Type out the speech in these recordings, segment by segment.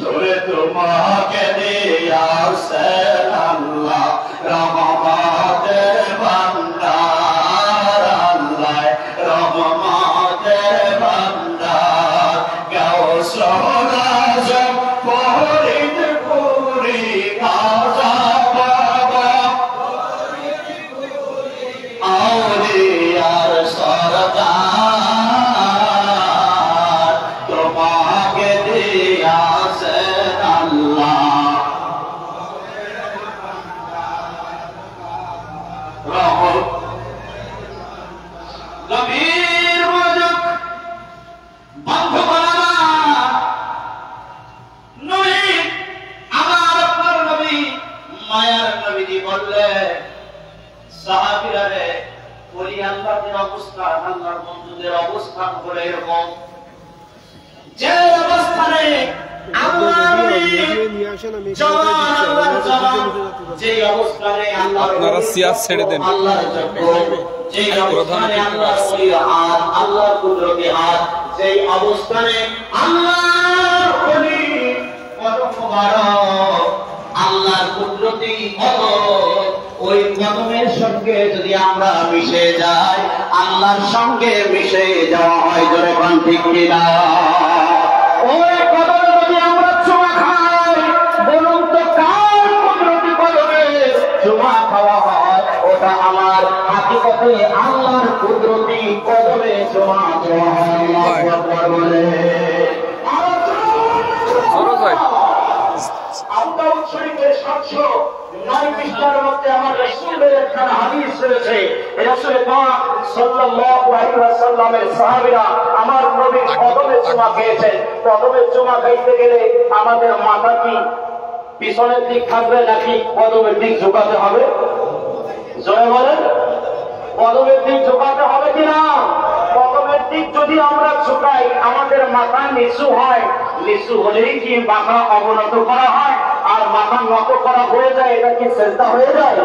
নূরে তোমাকে দিয়েছেন আল্লাহ রহমতের ভান্ডার, আল্লাহ রহমতের ভান্ডার। গাউসুল আজম ফরিদপুরি খাজা বাবা আউলিয়ার সরদার, তোমাকে দিয়েছেন আল্লাহ রহমত। গভীর মনোযোগ বন্ধুগণ, নবী আমার আপনার নবী মায়ার নবীজি বললেন, সাহাবীরা রে, ওলি আল্লাহদের অবস্থান, আল্লাহর বন্ধুদের অবস্থান হলো এরকম, যে অবস্থানে আপনারা সিয়াস ছেড়ে দেন। আল্লাহর কুদরতি হাত, যেই অবস্থানে আল্লাহর ওলি কদম মোবারক, আল্লাহর কুদরতি কদম, ওই কদমের সঙ্গে যদি আমরা মিশে যাই, আল্লাহর সঙ্গে মিশে যাওয়া হয়। জোরে কোন ঠিক কিনা? ওই কদম যদি আমরা চুমা খাই, বলুন তো কার কুদরতি কদমে চুমা খাওয়া হয়? ওটা আমার হাকিকতে আল্লাহর কুদরতি কদমে চুমা দেওয়া হয়। আল্লাহু আকবার বলে আবু দাউদ শরীফের 709 পৃষ্ঠার মধ্যে আমার রাসূলের একটা হাদিস রয়েছে। রাসূল পাক সাল্লাল্লাহু আলাইহি ওয়াসাল্লামের সাহাবীরা আমার নবীর কদমে চুমা খেয়েছেন। কদমে চুমা খাইতে গেলে আমাদের মাথা কি পিছনের দিক থাকবে নাকি কদমের দিক ঝুঁকাতে হবে? জোরে বলেন, কদমের দিক ঝুঁকাতে হবে কিনা? কদমের দিক যদি আমরা ঝুঁকাই, আমাদের মাথা নিচু হয়, নিচু হলেই কি মাথা অবনত করা হয়? আর মাথা নত করা হয়ে যায়, এটা কি সেজদা হয়ে যায়?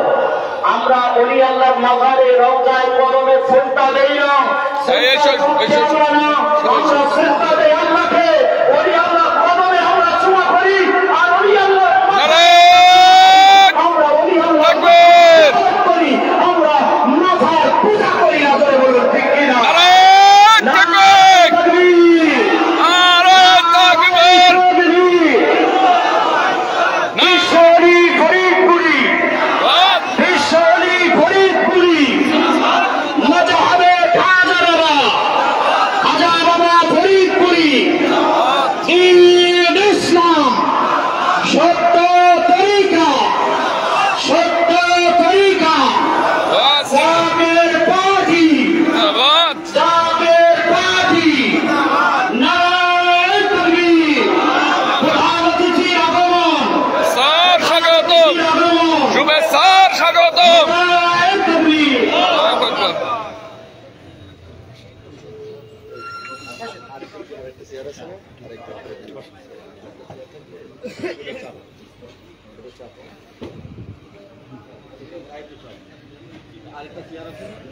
আমরা ওলি আল্লাহর মাজারে রওজায় কদমে সেজদা দেই না, আমরা সেজদা দেই আল্লাহকে। ওলি আল্লাহর কদমে আমরা চুমা করি, আর ওলি আল্লাহর আমরা ওলি আল্লাহর করি, আমরা মাথার পূজা করি না। ধরে বলুন ঠিক কিনা?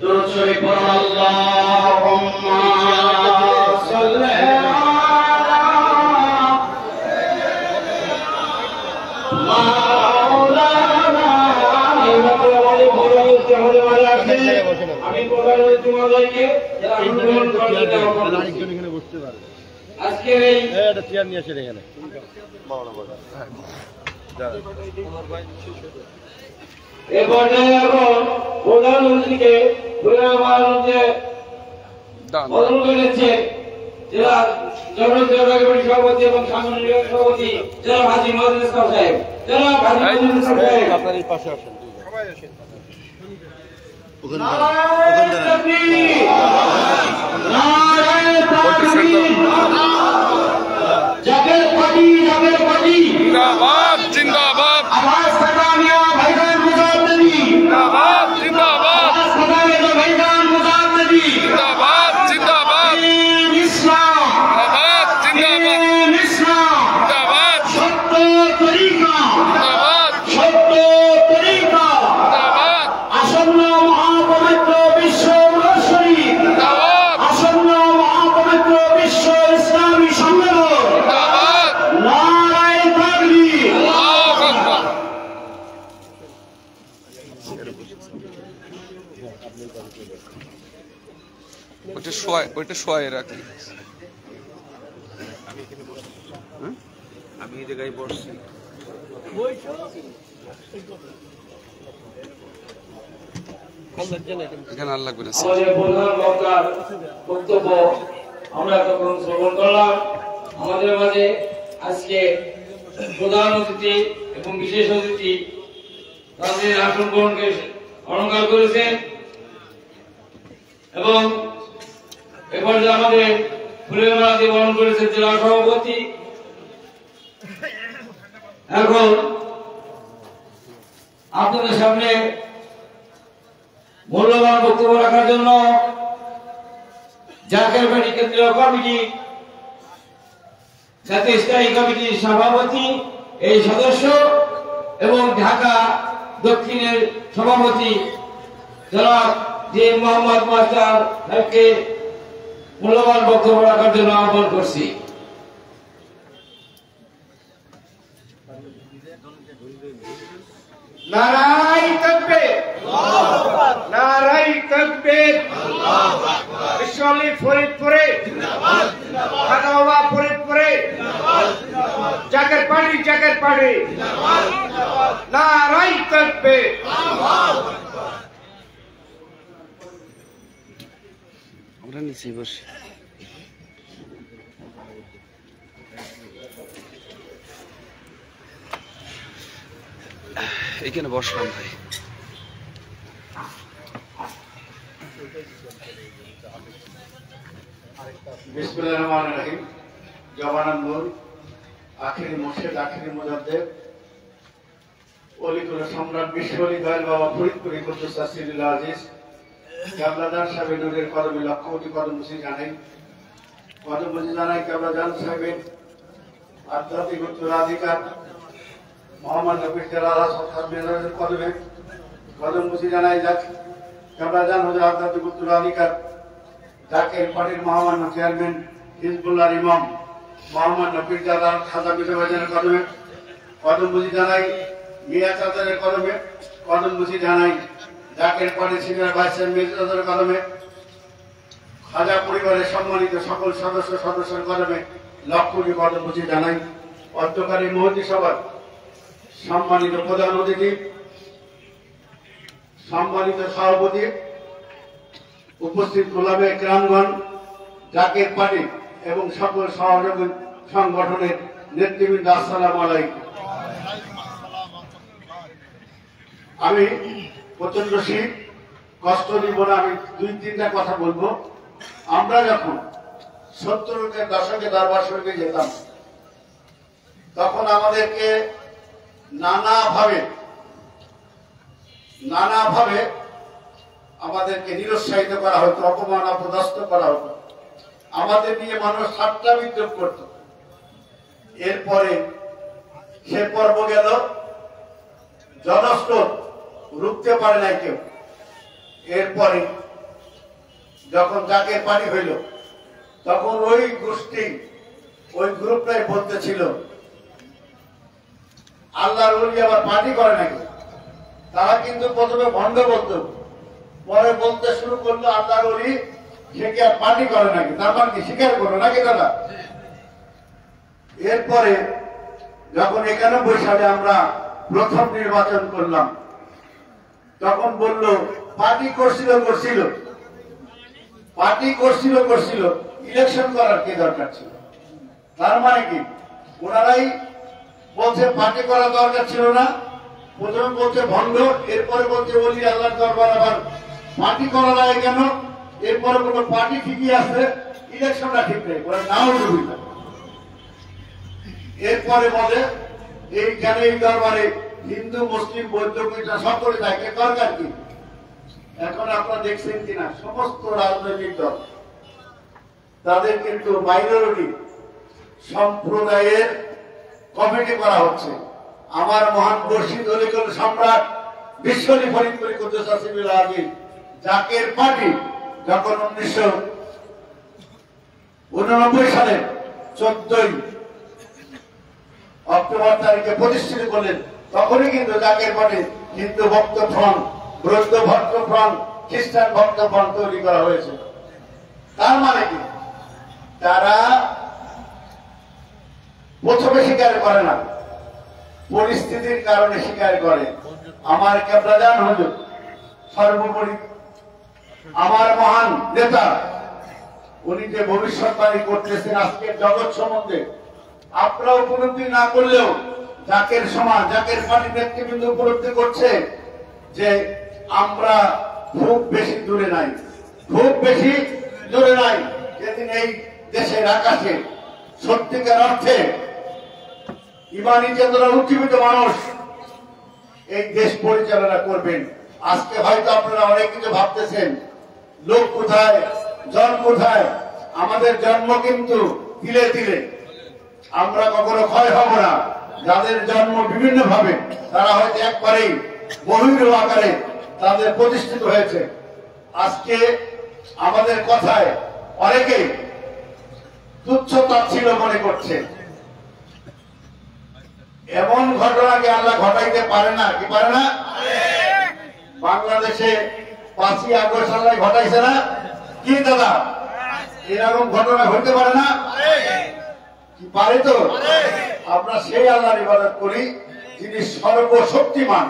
দুরূদ শরীফ পড়ুন, আল্লাহুম্মা সাল্লি আলা মাওলানা। আমি প্রধান তোমাদেরকে আরেকজন এখানে বসতে পারে। আজকে এই এটা চেয়ার নিয়ে আসেন এখানে এই পর্যায়ে এখন প্রধানমন্ত্রীকে অনুরোধ করেছেন জেলা সভাপতি এবং সাংগঠনিক সভাপতি জনাব হাজী মজিদ ইসলাম সাহেব। জনাব হাজী মজিদ ইসলাম সাহেব আপনার এই পাশে আসেন, সবাই আসেন। নারায়ে তাকবীর, নারায়ে তাকবীর, জাকের পার্টি জিন্দাবাদ, জিন্দাবাদ, আওয়াজ কামিয়া ভাইজান মুজাহিদি জিন্দাবাদ, জিন্দাবাদ, আওয়াজ কামিয়া ভাইজান মুজাহিদি জিন্দাবাদ, জিন্দাবাদ, ইসলাম জিন্দাবাদ, জিন্দাবাদ, ইসলাম জিন্দাবাদ, সত্য তরিকা জিন্দাবাদ, সত্য তরিকা জিন্দাবাদ, আসন্ন মহাপবিত্র বিশ্ব শরীফ জিন্দাবাদ, আসন্ন মহাপবিত্র বিশ্ব ইসলামী ওইটা শোয়ায় রাখি। আমি এই জায়গায় বসছি। এখানে আর লাগবে না। আমাদের প্রধান বক্তার বক্তব্য আমরা তখন শ্রবণ করলাম। আমাদের মাঝে আজকে প্রধান অতিথি এবং বিশেষ অতিথি তাদের আসন গ্রহণকে অলঙ্কার করেছেন এবং এবার যে আমাদের ফুলের মালা দিয়ে বরণ করেছেন জেলা সভাপতি। এখন আপনাদের সামনে মূল্যবান বক্তব্য রাখার জন্য জাকের বাড়ি কেন্দ্রীয় কমিটি জাতীয় স্থায়ী কমিটির সভাপতি এই সদস্য এবং ঢাকা দক্ষিণের সভাপতি জনাব জি মোহাম্মদ মাস্টার সাহেবকে মূল্যবান বক্তব্য রাখার জন্য আহ্বান করছি। নারাই তাকবীর, নারাই তাকবীর। বিশ্বলি ফরিদপুরে, খাদাওয়া ফরিদপুরে, জাকের পাড়ি, নারাই তাকবীর। আমরা নিচে বসে এখানে বসলাম ভাই। বিসমিল্লাহির রহমানির রহিম। জওয়ানান নূর, আখিরি মুর্শিদ, আখিরি মুজাদ্দেদ, অলিকুল সম্রাট বিশ্বলি দয়াল বাবা ফরিদপুরি কুদ্দুস আসিরুল আজিজ কেবলাদার সাহেবের নূরের কদমে লক্ষ কোটি কদম মুসি জানাই, কদম মুসি জানাই কেবলাদার সাহেবের আধ্যাত্মিক উত্তরাধিকার মোহাম্মদ নবীর জালাল হাসানের কদমে কদম মুসি জানাই যাক কেবলাদার হুজুর আধ্যাত্মিক উত্তরাধিকার জাকের পার্টির মহামান্য চেয়ারম্যান হিজবুল্লাহর ইমাম মোহাম্মদ নবীর জালাল খাজা বিশ্ববাজারের কদমে কদম মুসি জানাই মিয়া চাচারের কদমে কদম মুসি জানাই জাকের পার্টির সিনিয়র ভাইস চেয়ারম্যান চাচারের কদমে খাজা পরিবারের সম্মানিত সকল সদস্যের কদমে লক্ষ কোটি কদম মুসি জানাই। অধ্যকারী মহতি সভার সম্মানিত প্রধান অতিথি, সম্মানিত সভাপতি, উপস্থিত গোলামে গ্রামগণ, জাকের পার্টি এবং সকল সহযোগী সংগঠনের নেতৃবৃন্দ, আসসালামু আলাইকুম। আমি প্রচন্ড শীত, কষ্ট দিব না, আমি দুই তিনটা কথা বলবো। আমরা যখন 70-এর দশকে দরবার শরীফে যেতাম তখন আমাদেরকে নানাভাবে আমাদেরকে নিরুৎসাহিত করা হতো, অপমান অপদস্থ করা হতো, আমাদের নিয়ে মানুষ ঠাট্টা বিদ্রুপ করত। এরপরে সে পর্ব গেল, জনস্রোত রুখতে পারে নাই কেউ। এরপরে যখন জাকের পার্টি হইল তখন ওই গোষ্ঠী, ওই গ্রুপটাই বলতেছিল আল্লাহর ওলি আবার পার্টি করে নাকি। তারা কিন্তু প্রথমে ভণ্ড বলতো, পরে বলতে শুরু করলো আল্লাহর ওলি সে কি আর পার্টি করে নাকি, তার মানে কি স্বীকার করলো নাকি দাদা। এরপরে যখন 91 সালে আমরা প্রথম নির্বাচন করলাম তখন বললো পার্টি করছিল, ইলেকশন করার কি দরকার ছিল। তার মানে কি ওনারাই বলছে পার্টি করার দরকার ছিল না, প্রথমে বলছে ভণ্ড, এরপরে বলছে বলি আল্লাহর দরবার আবার পার্টি করা লাগে কেন, এরপরে কোনো পার্টি ঠিকই আছে, ইলেকশনটা ঠিক নেই, নাও সুবিধা। এরপরে বলে এইখানে এই দরবারে হিন্দু মুসলিম বৌদ্ধ পূজা সকলে থাকে, দরকার কি। এখন আপনারা দেখছেন কিনা সমস্ত রাজনৈতিক দল তাদের কিন্তু মাইনরিটি সম্প্রদায়ের কমিটি করা হচ্ছে। আমার মহান মুর্শিদ অলিকুল সম্রাট বিশ্বলি ফরিদপুরি কুদ্দুস আসিরুল আজিজ জাকের পার্টি যখন 1989 সালে 14 অক্টোবর তারিখে প্রতিষ্ঠিত করলেন তখনই কিন্তু জাকের পার্টি হিন্দু ভক্ত ফ্রন্ট, বৌদ্ধ ভক্ত ফ্রন্ট, খ্রিস্টান ভক্ত ফ্রন্ট তৈরি করা হয়েছে। তার মানে কি? তারা প্রথমে স্বীকার করে না, পরিস্থিতির কারণে স্বীকার করে। আমার কেবলাজান হুজুর সর্বোপরি আমার মহান নেতা, উনি যে ভবিষ্যৎবাণী করতেছেন আজকের জগৎ সম্বন্ধে, আপনারা উপলব্ধি না করলেও জাকের সমাজ, জাকের পার্টি নেতৃবৃন্দ উপলব্ধি করছে যে আমরা খুব বেশি দূরে নাই, খুব বেশি দূরে নাই যেদিন এই দেশের আকাশে সত্যিকার অর্থে ইমানি চেতনা উজ্জীবিত মানুষ এই দেশ পরিচালনা করবেন। আজকে হয়তো আপনারা অনেক কিছু ভাবতেছেন, লোক কোথায়, জন কোথায়। আমাদের জন্ম কিন্তু তিলে তিলে, আমরা কখনো ক্ষয় হব না। যাদের জন্ম বিভিন্ন ভাবে, তারা হয়তো একবারেই বহির আকারে তাদের প্রতিষ্ঠিত হয়েছে। আজকে আমাদের কথায় অনেকেই তুচ্ছতা ছিল মনে করছে। এমন ঘটনাকে আল্লাহ ঘটাইতে পারে না, কি পারে না? বাংলাদেশে 5ই আগস্ট আল্লাহ ঘটাইছে না? কি দাদা, এরকম ঘটনা হইতে পারে না? কি পারে? তো আমরা সেই আল্লাহর ইবাদত করি যিনি সর্বশক্তিমান,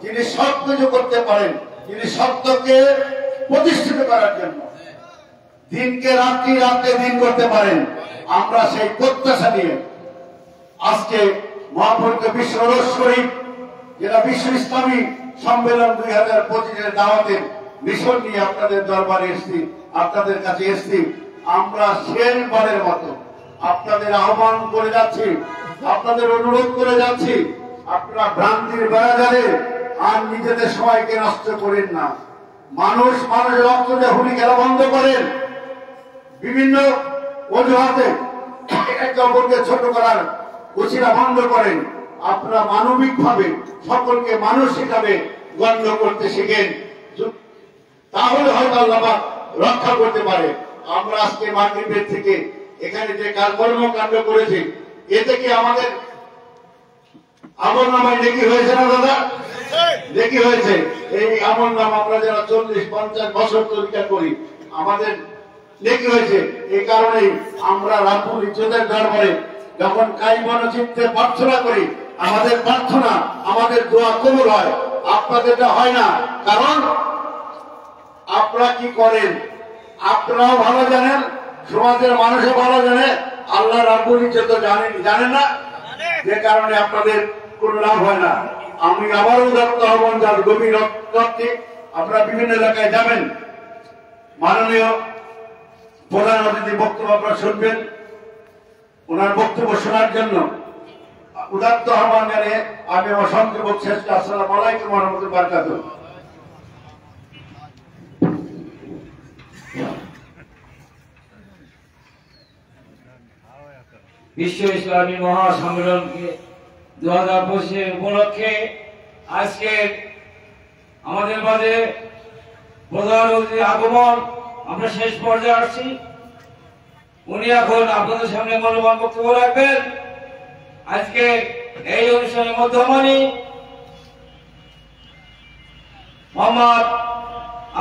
যিনি সব কিছু করতে পারেন, যিনি সত্যকে প্রতিষ্ঠিত করার জন্য দিনকে রাত্রি, রাত্রে দিন করতে পারেন। আমরা সেই প্রত্যাশা নিয়ে আজকে মহাপবিত্র বিশ্ব রোজ শরীফ, যেটা বিশ্ব ইসলামী সম্মেলন 2025-এর দাওয়াতের মিশন নিয়ে আপনাদের দরবারে এসেছি, আপনাদের কাছে এসেছি। আমরা শেষবারের মতো আপনাদের আহ্বান করে যাচ্ছি, আপনাদের অনুরোধ করে যাচ্ছি, আপনারা ভ্রান্তির বেড়াজালে আর নিজেদের সময়কে নষ্ট করেন না। মানুষের রক্ত দিয়ে হুলি খেলা বন্ধ করেন। বিভিন্ন অজুহাতে একে অপরকে ছোট করার উচিরা বন্ধ করেন। আপনারা মানবিক ভাবে সকলকে মানুষ হিসাবে গণ্য করতে শিখেন, তাহলে হয়তো আল্লাহ পাক রক্ষা করতে পারে। আমরা আজকে মাগরিবের থেকে এখানে যে কর্মকাণ্ড করেছি, এতে কি আমাদের আমল নামায় নেকি হয়েছে না দাদা? নেকি হয়েছে। এই আমল নাম আমরা যারা 40-50 বছর তরিকা করি, আমাদের নেকি হয়েছে। এই কারণেই আমরা রাব্বুল ইজ্জতের দরবারে যখন কাইমন চিত্তে প্রার্থনা করি, আমাদের প্রার্থনা, আমাদের দোয়া কবুল হয়, আপনাদেরটা হয় না। কারণ আপনারা কি করেন আপনারাও ভালো জানেন, সমাজের মানুষও ভালো জানে, আল্লাহ রাব্বুল ইজ্জত জানেন না, যে কারণে আপনাদের কোন লাভ হয় না। আমি আবারও উদাত্ত আহ্বান যার গভীর রক্তে আপনারা বিভিন্ন এলাকায় যাবেন, মাননীয় প্রধান অতিথি বক্তব্য আপনারা শুনবেন। ওনার বক্তব্য শোনার জন্য উদাত্ত আহ্বান জানিয়ে আমি আমার সংক্ষেপ শেষ। আসসালামু আলাইকুম ওয়া রাহমাতুল্লাহি ওয়া বারাকাতুহু। বিশ্ব ইসলামী মহাসম্মেলনকে 2025 উপলক্ষে আজকে আমাদের মাঝে প্রধান অতিথির আগমন, আমরা শেষ পর্যায়ে আসছি। উনি এখন আপনাদের সামনে মূল্যবান বক্তব্য রাখবেন। আজকে এই অনুষ্ঠানের মধ্যমণি মোহাম্মদ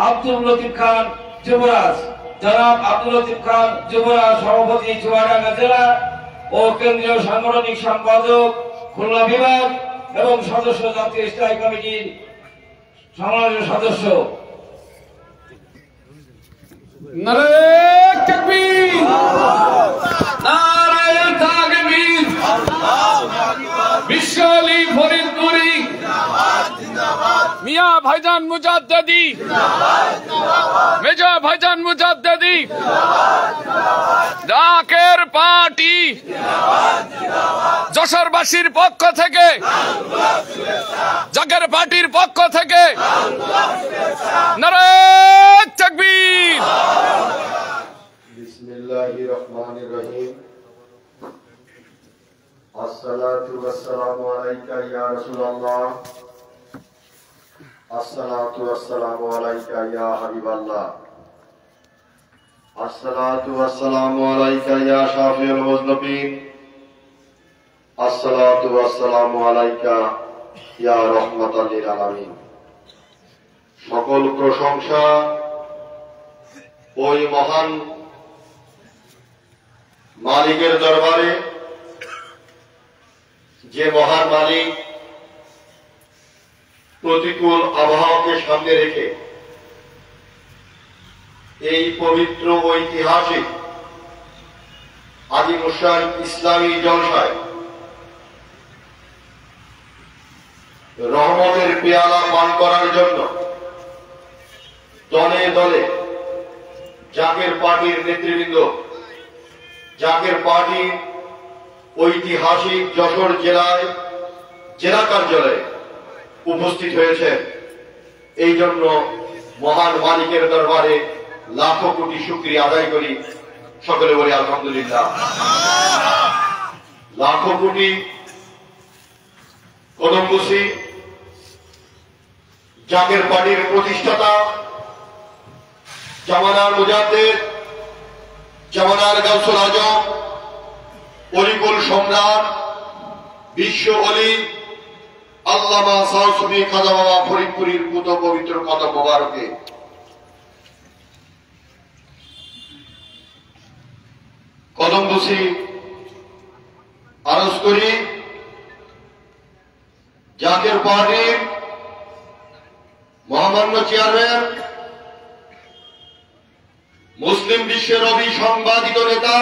আব্দুল লতিফ খান যুবরাজ, জনাব আব্দুল লতিফ খান যুবরাজ, সভাপতি চুয়াডাঙ্গা জেলা ও কেন্দ্রীয় সাংগঠনিক সম্পাদক খুলনা বিভাগ এবং সদস্য জাতীয় স্থায়ী কমিটির সম্মানিত সদস্য। নারায়ে তাকবীর, নারায়ে তাকবীর, বিশ্ব আলী ফরিদপুরি মিয়া ভাইজান মুজাদ্দেদি, মেজর ভাইজান মুজাদ্দেদি, জাকের পার্টি যশোরবাসীর পক্ষ থেকে, জাকের পার্টির পক্ষ থেকে নারায়ে তাকবীর। বিসমিল্লাহির রহমানির রহিম। আসসালাতু ওয়াসসালামু আলাইকা ইয়া রাসূলুল্লাহ, আসসালাতু ওয়াসসালামু আলাইকা ইয়া হাবিবাল্লাহ, আসসালাতু ওয়াসসালামু আলাইকা ইয়া শাফিউল মুজনিবিন, আসসালাতু ওয়াসসালামু আলাইকা ইয়া রাহমাতাল লিল আলামিন। সকল প্রশংসা ওই মহান মালিকের দরবারে যে মহান মালিক প্রতিকূল আবহাওয়াকে সামনে রেখে এই পবিত্র ঐতিহাসিক আজিমুসান ইসলামী জলসায় রহমতের পেয়ালা পান করার জন্য দলে দলে জাকের পার্টির নেতৃবৃন্দ, জাকের পার্টির ঐতিহাসিক যশোর জেলায় জেলা কার্যালয়ে উপস্থিত হয়েছেন। এই জন্য মহান মালিকের দরবারে লাখো কোটি শুকরিয়া আদায় করি। সকলে বলি আলহামদুলিল্লাহ। লাখো কোটি কদমবুসি জাকের পার্টির প্রতিষ্ঠাতা, জামানার মুজাদ্দিদ, জামানার গাউসুল আজম, অলিকুল সম্রাট, বিশ্ব অলি আল্লামা সাউসুফি খাজা বাবা ফরিদপুরীর পুত পবিত্র কদম মোবারকে কদমবুসি আরজ করি জাকের পার্টির মহামান্য চেয়ারম্যান, মুসলিম বিশ্বের অবিসংবাদিত নেতা,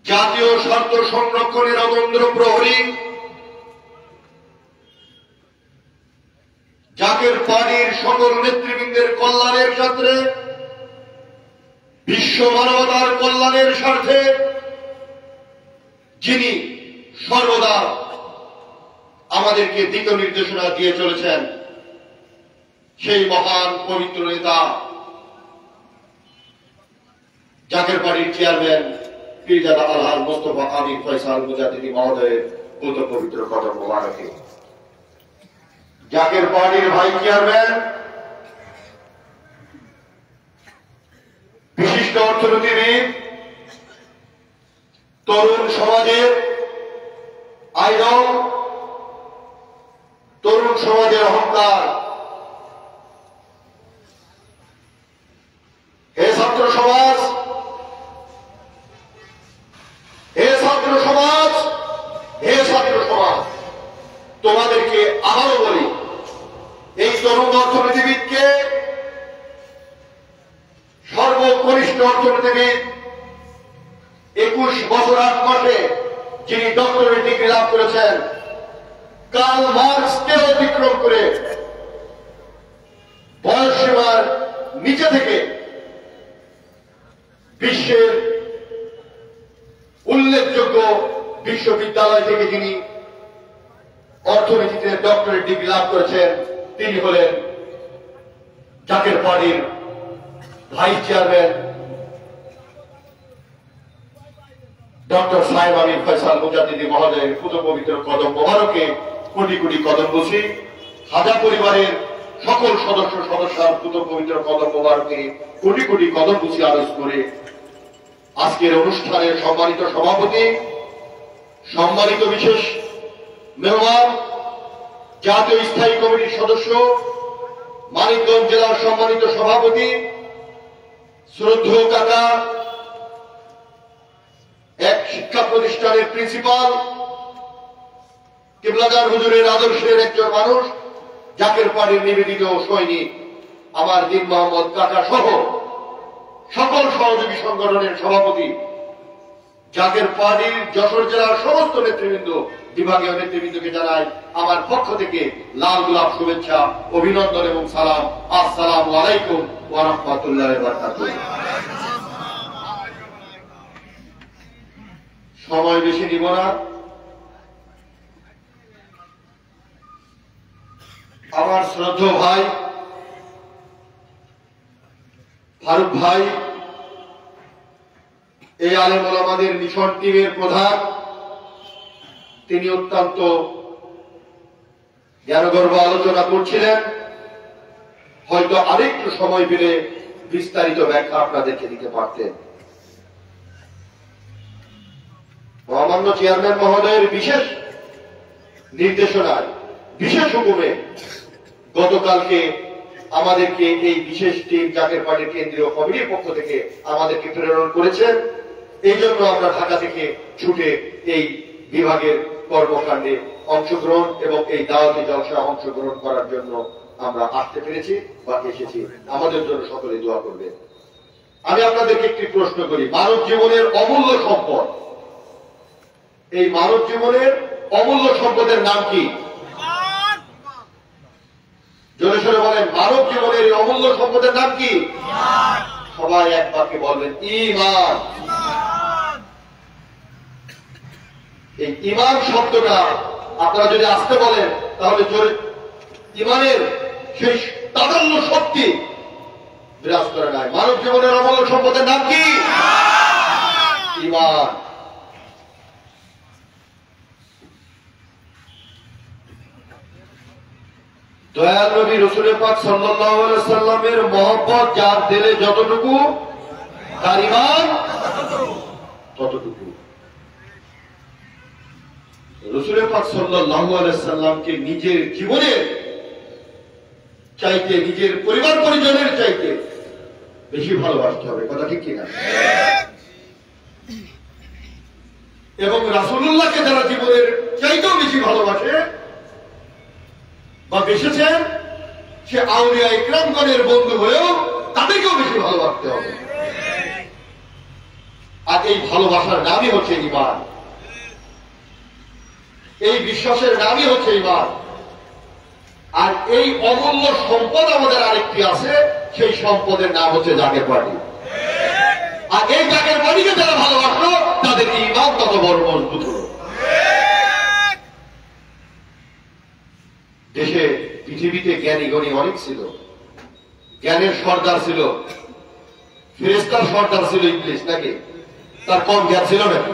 জাতীয় স্বার্থ সংরক্ষণের অতন্দ্র প্রহরী, জাকের পার্টির সকল নেতৃবৃন্দের কল্যাণের ক্ষেত্রে, বিশ্ব মানবতার কল্যাণের স্বার্থে যিনি সর্বদা আমাদেরকে দিক নির্দেশনা দিয়ে চলেছেন, সেই মহান পবিত্র নেতা জাকের পার্টির চেয়ারম্যান পীরজাদা আলহাজ মোস্তফা আমির ফয়সাল মুজাদ্দিদি মহোদয়ের পুত পবিত্র কদম মোবারকে, জাকের পার্টির ভাইস চেয়ারম্যান, বিশিষ্ট অর্থনীতিবিদ, তরুণ সমাজের আইডল, তরুণ সমাজের অহংকার, হে ছাত্র সমাজ, হে ছাত্র সমাজ, হে ছাত্র সমাজ, তোমাদেরকে আবারও বলি, এই তরুণ অর্থনীতিবিদকে, সর্বকনিষ্ঠ অর্থনীতিবিদ, 21 বছর 8 মাসে যিনি ডক্টরেট ডিগ্রি লাভ করেছেন, কার্ল মার্কসকে অতিক্রম করে বয়স সীমার নিচে থেকে বিশ্বের উল্লেখযোগ্য বিশ্ববিদ্যালয় থেকে যিনি অর্থনীতিতে ডক্টরেট ডিগ্রি লাভ করেছেন, তিনি হলেন জাকের পার্টির ভাইস চেয়ারম্যান ডক্টর সাহেব আমির ফয়সাল মুজাদ্দিদি মহোদয়ের পুত পবিত্র কদম মোবারকে কোটি কোটি কদমবুসি, খাজা পরিবারের সকল সদস্যার পুত পবিত্র কদম মোবারকে কোটি কোটি কদমবুসি আরজ করে আজকের অনুষ্ঠানের সম্মানিত সভাপতি, সম্মানিত বিশেষ মেহমান, জাতীয় স্থায়ী কমিটির সদস্য, মানিকগঞ্জ জেলার সম্মানিত সভাপতি, শ্রদ্ধেয় কাকা, এক শিক্ষা প্রতিষ্ঠানের প্রিন্সিপাল, কিবলাগার হুজুরের আদর্শের একজন মানুষ, জাকের পার্টির নিবেদিত সৈনিক আমার দিন মোহাম্মদ কাকা সহ সকল সহযোগী সংগঠনের সভাপতি, জাকের পার্টির যশোর জেলার সমস্ত নেতৃবৃন্দ, বিভাগীয় নেতৃবৃন্দকে জানাই আমার পক্ষ থেকে লাল গোলাপ শুভেচ্ছা, অভিনন্দন এবং সালাম। আসসালামু আলাইকুম ওয়া রাহমাতুল্লাহি ওয়া বারাকাতুহু। সময় বেশি নিব না। আমার শ্রদ্ধেয় ভাই ফারুক ভাই, এই আলেম ওলামাদের মিশন টিমের প্রধান, তিনি অত্যন্ত জ্ঞানগর্ভ আলোচনা করছিলেন। হয়তো আরেকটু সময় পেলে বিস্তারিত ব্যাখ্যা আপনাদেরকে দিতে পারতেন। মহামান্য চেয়ারম্যান মহোদয়ের বিশেষ নির্দেশনায়, বিশেষ হুকুমে গতকালকে আমাদেরকে এই বিশেষ টিম জাকের পার্টির কেন্দ্রীয় কমিটির পক্ষ থেকে আমাদেরকে প্রেরণ করেছেন। এই জন্য আমরা ঢাকা থেকে ছুটে এই বিভাগের কর্মকাণ্ডে অংশগ্রহণ এবং এই দাওয়াতি জলসা অংশগ্রহণ করার জন্য আমরা আসতে পেরেছি বা এসেছি। আমাদের জন্য সকলে দোয়া করবেন। আমি আপনাদেরকে একটি প্রশ্ন করি, মানব জীবনের অমূল্য সম্পদ, এই মানব জীবনের অমূল্য সম্পদের নাম কি? জোরে সোরে বলেন, মানব জীবনের এই অমূল্য সম্পদের নাম কি? সবাই এক বাক্যে বলবেন, ঈমান। এই ঈমান শব্দটা আপনারা যদি আসতে বলেন তাহলে ঈমানের সেই তাদান্য শক্তি বিরাজ করে নাই। মানব জীবনের অমূল্য সম্পদের নাম কি? ঈমান। দয়াল নবী রাসূল পাক সাল্লাল্লাহু আলাইহি সাল্লামের মহব্বত যার দিলে যতটুকু, তার ঈমান ততটুকু। রাসূল পাক সাল্লাল্লাহু আলাইহি সাল্লামকে নিজের জীবনের চাইতে, নিজের পরিবার পরিজনের চাইতে বেশি ভালোবাসতে হবে, কথা ঠিক কিনা? এবং রাসূলুল্লাহকে যারা জীবনের চাইতেও বেশি ভালোবাসে বা বেসেছেন, সে আউলিয়া ইকরামগণের বন্ধু হয়েও তাদেরকেও বেশি ভালোবাসতে হবে। আর এই ভালোবাসার নামই হচ্ছে ঈমান, এই বিশ্বাসের নামই হচ্ছে ঈমান। আর এই অমূল্য সম্পদ আমাদের আরেকটি আছে, সেই সম্পদের নাম হচ্ছে জাকের পার্টি। আর এই জাকের পার্টিকে যারা ভালোবাসলো তাদের ঈমান তত বড় মজবুত হলো। দেশে পৃথিবীতে জ্ঞানী গণী অনেক ছিল, জ্ঞানের সর্দার ছিল, ফেরেশতার সর্দার ছিল ইবলিস, নাকি? তার কম জ্ঞান ছিল নাকি?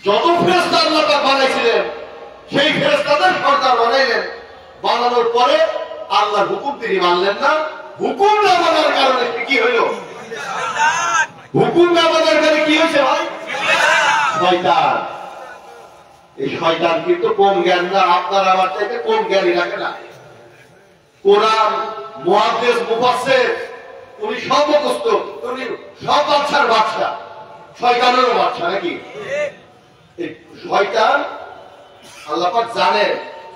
যত ফেরেশতা আল্লাহ পাক বানাইছিলেন সেই ফেরেশতাদের সর্দার বানাইলেন, বানানোর পরে আল্লাহর হুকুম তিনি মানলেন না। হুকুম না মানার কারণে কি হইল? হুকুম না মানার কারণে কি হয়েছে ভাই? শয়তান। এই শয়তান কিন্তু কম জ্ঞান না, আপনার আমার চাইতে কম জ্ঞানী রাখে না। কোরআন মুহাদ্দিস মুফাসসির উনি সব মুখস্থ, উনি সব বাদশার বাদশা, শয়তানেরও বাদশা, নাকি? শয়তান আল্লাহ পাক জানে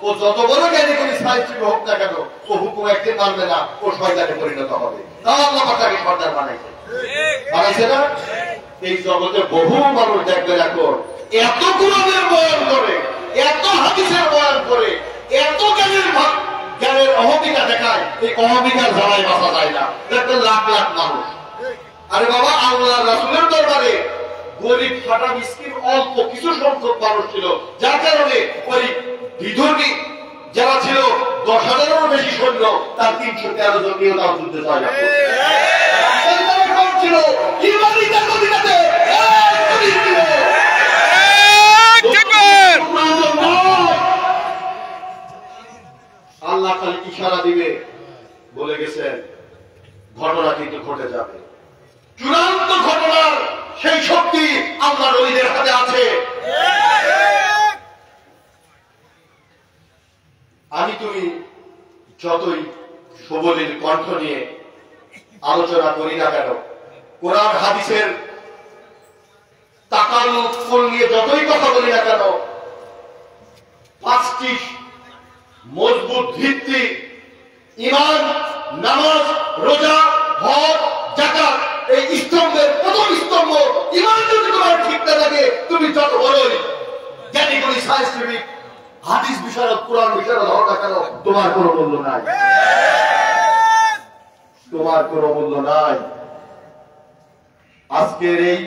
ও যত বড় জ্ঞানী কোন সাইন্টিফিক হোক না কেন, ও হুকুম একদিন মানবে না, ও শয়তানে পরিণত হবে। তাও আল্লাহ পাক তাকে সর্দার বানাইছে, বানাইছে না? এই জগতে বহু মানুষ দেখবে এখন এত কোরআনের বয়ান করে, এত হাদিসের বয়ান করে, এত জ্ঞানের অহমিকা দেখায়, এই অহমিকার জ্বালায় বাঁচা যায় না। দেখবেন লাখ লাখ মানুষ। আরে বাবা, আল্লাহ রাসূলের দরবারে গরিব ফাটা মিসকিন অল্প কিছু সংখ্যক মানুষ ছিল, যার কারণে ওই বিধর্মী যারা ছিল 10,000-এরও বেশি সৈন্য, তার 313 জন নিয়ে তাও যুদ্ধে যায় না। ছিল ইমানিদের মদিনাতে আল্লাহ খালি ইশারা দিবে, বলে গেছেন ঘটনা কিন্তু ঘটে যাবে। চূড়ান্ত ঘটনার সেই শক্তি আল্লাহর ওলিদের হাতে আছে। আমি তুমি যতই সবলীল কণ্ঠ নিয়ে আলোচনা করি না কেন, কোরআন হাদিসের তাকাল্লুফ নিয়ে যতই কথা বলি না কেন, 5টি মজবুত ভিত্তি ঈমান, নামাজ, রোজা, হজ, যাকাত, এই স্তম্ভের প্রথম স্তম্ভ ঈমান যদি তোমার ঠিক না থাকে, তুমি যত বড়ই জ্ঞানী গুণী সায়েন্টিফিক হাদিস বিশারদ, কোরআন বিশারদ হও না কেন, তোমার কোনো মূল্য নাই, তোমার কোনো মূল্য নাই। আজকের এই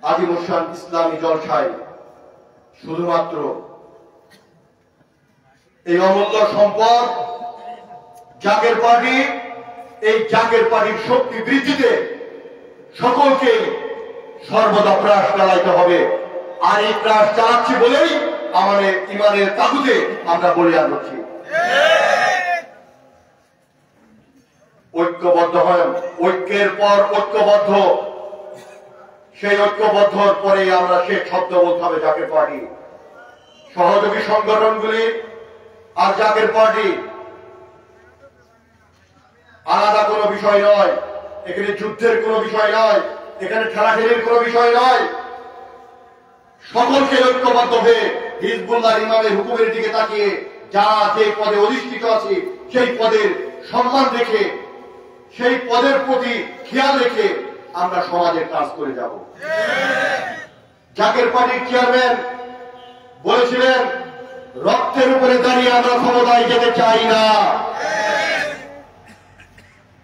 আজিমুসান ইসলামী জলসায় শুধুমাত্র এই অমূল্য সম্পদ জাকের পার্টি, এই জাকের পার্টির শক্তি বৃদ্ধিতে সকলকে সর্বদা প্রয়াস চালাইতে হবে। আর এই প্রয়াস চালাচ্ছি বলেই আমাদের ঈমানের তাগুতে আমরা বলিয়ান হচ্ছি। ঐক্যবদ্ধ হয়, ঐক্যের পর ঐক্যবদ্ধ, সেই ঐক্যবদ্ধর পরে আমরা সে শব্দ বলতে হবে জাকের পার্টি। সহযোগী সংগঠনগুলি আর জাকের পার্টি আলাদা কোনো বিষয় নয়, এখানে যুদ্ধের কোনো বিষয় নয়, এখানে ঠেলাঠেলির কোনো বিষয় নয়। সকলকে ঐক্যবদ্ধ হয়ে হিজবুল্লাহ ইমামের হুকুমের দিকে তাকিয়ে যারা যে পদে অধিষ্ঠিত আছে সেই পদের সম্মান রেখে, সেই পদের প্রতি খেয়াল রেখে আমরা সমাজের কাজ করে যাব। জাকের পার্টির চেয়ারম্যান বলেছিলেন, রক্তের উপরে দাঁড়িয়ে আমরা ক্ষমতায় যেতে চাই না।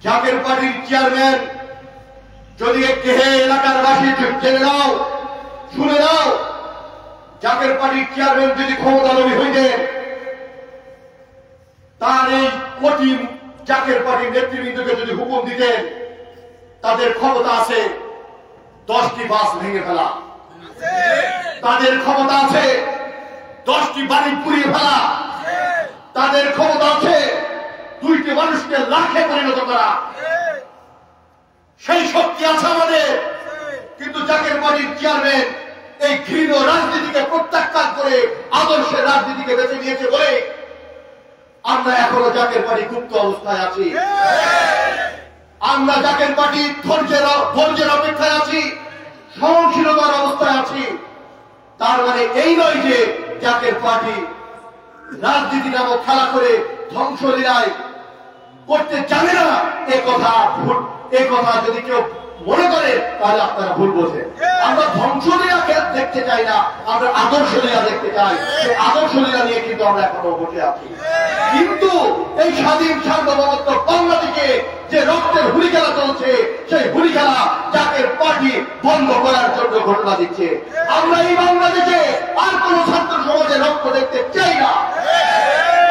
জাকের পার্টির চেয়ারম্যান যদি একটি এলাকার বাসী জেনে নাও, শুনে নাও, জাকের পার্টির চেয়ারম্যান যদি ক্ষমতালোভী হইতেন, তার এই কোটি জাকের পার্টির নেতৃবৃন্দকে যদি হুকুম দিতেন, তাদের ক্ষমতা আছে 10টি বাস ভেঙে ফেলা, তাদের ক্ষমতা আছে 10টি বাড়ি পুড়িয়ে ফেলা, তাদের ক্ষমতা আছে 2টি মানুষকে লাখে পরিণত করা। সেই শক্তি আছে আমাদের। কিন্তু জাকের পার্টির চেয়ারম্যান এই ঘৃণ রাজনীতিকে প্রত্যাখ্যান করে আদর্শের রাজনীতিকে বেছে নিয়েছে বলে আমরা এখনো জাকের পার্টি গুপ্ত অবস্থায় আছি। আমরা জাকের পার্টি ধৈর্যের অপেক্ষায় আছি, সহনশীলতার অবস্থায় আছি। তার মানে এই নয় যে জাকের পার্টি রাজনীতি নামক খেলা করে ধ্বংসলীলায় করতে জানে না। এ কথা যদি কেউ মনে করে তাহলে আপনারা ভুল বোঝেন। আমরা ধ্বংসলীলা দেখতে চাই না, আমরা আদর্শলীলা দেখতে চাই। সেই আদর্শলীলা নিয়ে কিন্তু আমরা এখনো বসে আছি। কিন্তু এই স্বাধীন সার্বভৌমত্ব বাংলাদেশে যে রক্তের হুলি খেলা চলছে, সেই হুলি খেলা জাকের পার্টি বন্ধ করার জন্য ঘটনা দিচ্ছে। আমরা এই বাংলাদেশে আর কোন ছাত্র সমাজের রক্ত দেখতে চাই না,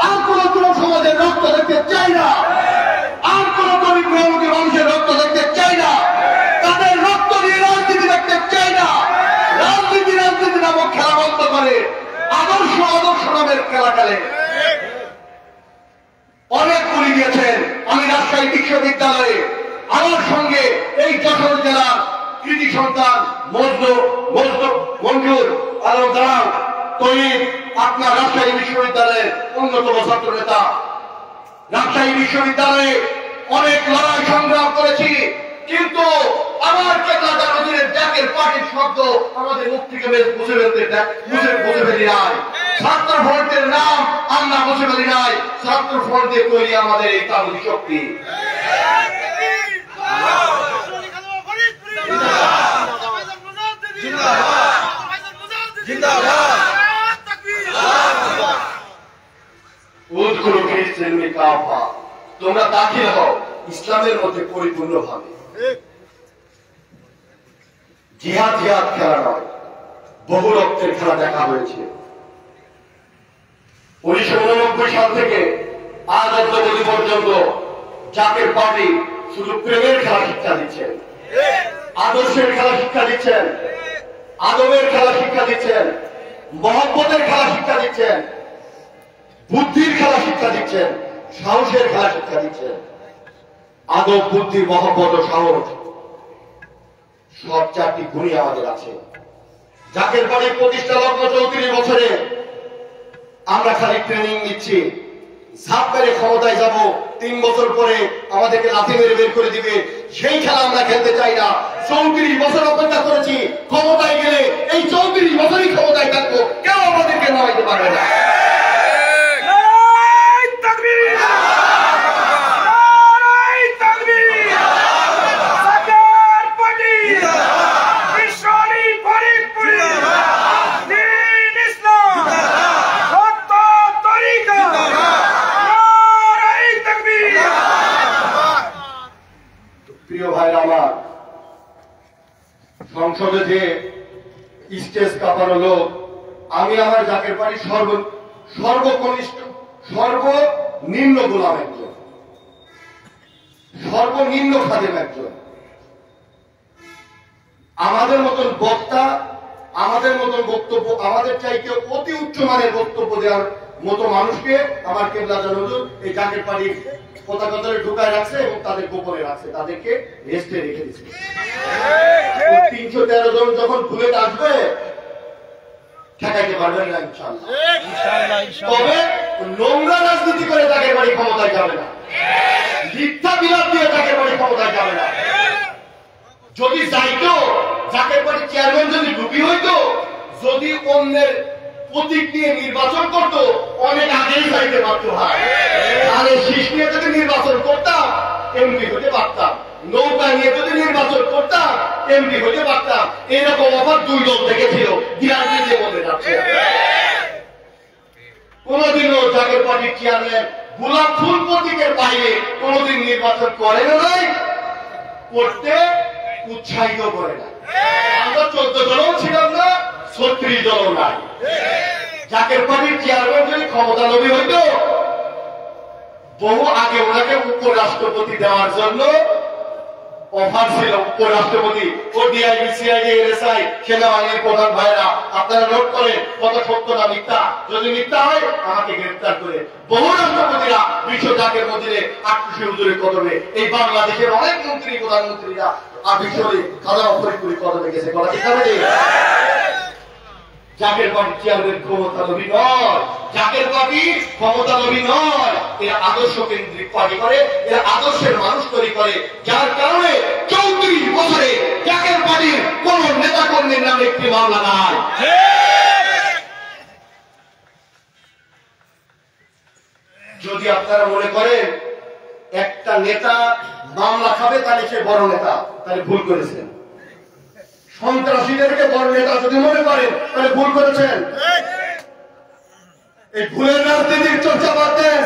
আর কোন যুব সমাজের রক্ত দেখতে চাই না, আর কোন গরিব মেহনতি মানুষের রক্ত দেখতে চাই না, তাদের রক্ত দিয়ে রাজনীতি দেখতে চাই না। রাজনীতি নামক খেলা বন্ধ করে আদর্শ নামের খেলা খেলে। অনেক গুলি দিয়েছেন। আমি রাজশাহী বিশ্ববিদ্যালয়ে আমার সঙ্গে এই যশোর জেলার কৃতি সন্তান মঞ্জুর আলম দাঁড়ান তৈরি, আপনার রাজশাহী বিশ্ববিদ্যালয়ের অন্যতম ছাত্র নেতা। রাজশাহী বিশ্ববিদ্যালয়ে অনেক লড়াই সংগ্রাম করেছি, কিন্তু আমার কেবলাদার অধীনের জাকের পার্টির শব্দ আমাদের মুখ থেকে মুছে ফেলি নাই। ছাত্র ফ্রন্টের নাম আমরা মুছে ফেলি নাই। ছাত্র ফ্রন্টের তৈরি আমাদের এই তাবুদি শক্তি। তোমরা দাখিল হও ইসলামের মধ্যে পরিপূর্ণ ভাবে। জিহাদ খেলা নয়, বহু রক্তের খেলা দেখা হয়েছে। 1989 সাল থেকে আজ অদ্যাবধি পর্যন্ত জাকের পার্টি শুধু প্রেমের খেলা শিক্ষা দিচ্ছেন, আদর্শের খেলা শিক্ষা দিচ্ছেন, আদবের খেলা শিক্ষা দিচ্ছেন, মহব্বতের খেলা শিক্ষা দিচ্ছেন, বুদ্ধির খেলা শিক্ষা দিচ্ছেন, সাহসের খেলা শিক্ষা দিচ্ছেন। আদব, বুদ্ধি, মহব্বত ও সাহস সব 4টি গুণই আমাদের আছে। জাকের পার্টির প্রতিষ্ঠা লগ্ন 34 বছরে আমরা খালি ট্রেনিং নিচ্ছি। ঝাঁপ মেরে ক্ষমতায় যাব, 3 বছর পরে আমাদেরকে লাথি মেরে বের করে দিবে, সেই খেলা আমরা খেলতে চাই না। 34 বছর অপেক্ষা করেছি, ক্ষমতায় গেলে এই 34 বছরই ক্ষমতায় থাকবো, কেউ আমাদেরকে নামাইতে পারবে না। প্রিয় ভাইরা আমার, সংসদে যে স্টেজ কাঁপানো লোক, আমি আমার জাকের পার্টির সর্বকনিষ্ঠ সর্বনিম্ন গোলাম একজন, সর্বনিম্ন খাদেম একজন। আমাদের মতন বক্তা, আমাদের মতন বক্তব্য, আমাদের চাইতে অতি উচ্চমানের বক্তব্য দেওয়ার মতো মানুষকে আমার কেবলাদার হুজুর এই জাকের পার্টির পতাকা তলে ঢুকায় রাখছে এবং তাদের গোপনে রাখছে, তাদেরকে রেস্টে রেখে দিচ্ছে। 313 জন যখন বুলেট আসবে ঠেকাইতে পারবেন না ইনশাআল্লাহ। তবে নোংরা রাজনীতি করে জাকের বাড়ি ক্ষমতায় যাবে না, মিথ্যা বিলাপ দিয়ে জাকের বাড়ি ক্ষমতায় যাবে না। যদি যাইতো জাকের বাড়ির চেয়ারম্যান যদি ডুবি হইতো, যদি অন্যের প্রতীক নিয়ে নির্বাচন করতো, অনেক আগেই যাইতে পারতো। হয় আর শীষ নিয়ে যদি নির্বাচন করতাম এমপি হতে পারতাম, নৌকা নিয়ে যদি নির্বাচন করতাম এমপি হতে পারতাম। এরকম আবার 2 দল দেখেছিল, গ্যারান্টি দিয়ে বলে যাচ্ছে। কোনদিনও জাকের পার্টির চেয়ারম্যান গোলাপ ফুল প্রতীকের বাইরে কোনদিন নির্বাচন করে না, নাই করতে উৎসাহিত করে না। আমরা 14 দলও ছিলাম না, 36 দলও নাই। জাকের পার্টির চেয়ারম্যান যদি ক্ষমতা লোভী হইত, বহু আগে ওনাকে উপরাষ্ট্রপতি দেওয়ার জন্য অফার ছিল। উপরাষ্ট্রপতি ও ডিআইবি, সিআইডি, এনএসআই, সেনাবাহিনীর প্রধান ভাইরা, আপনারা নোট করেন কত সত্য না মিথ্যা। যদি মিথ্যা হয় আমাকে গ্রেফতার করে। বহু রাষ্ট্রপতিরা বিশ্ব জাকের মধ্যে 800 হুজুরের কদমে, এই বাংলাদেশের অনেক মন্ত্রী প্রধানমন্ত্রীরা আর বিশ্বরে খাজা ফরিদপুরের কদমে গেছে। কথা ঠিক আছে? জাকের পার্টি চেয়ারম্যান ক্ষমতা লোভী নয়, জাকের পার্টি ক্ষমতা লোভী নয়। এরা আদর্শ কেন্দ্রিক পার্টি করে, এরা আদর্শের মানুষ তৈরি করে। যার কারণে 34 বছরে জাকের পার্টির কোন নেতা কর্মীর নামে একটি মামলা নাই। যদি আপনারা মনে করেন একটা নেতা মামলা খাবে তাহলে সে বড় নেতা, তাহলে ভুল করেছেন। সন্ত্রাসীদেরকে বড় নেতা যদি মনে করেন তাহলে ভুল করেছেন। এই ভুলের রাজনীতির চর্চা বাদ দেন।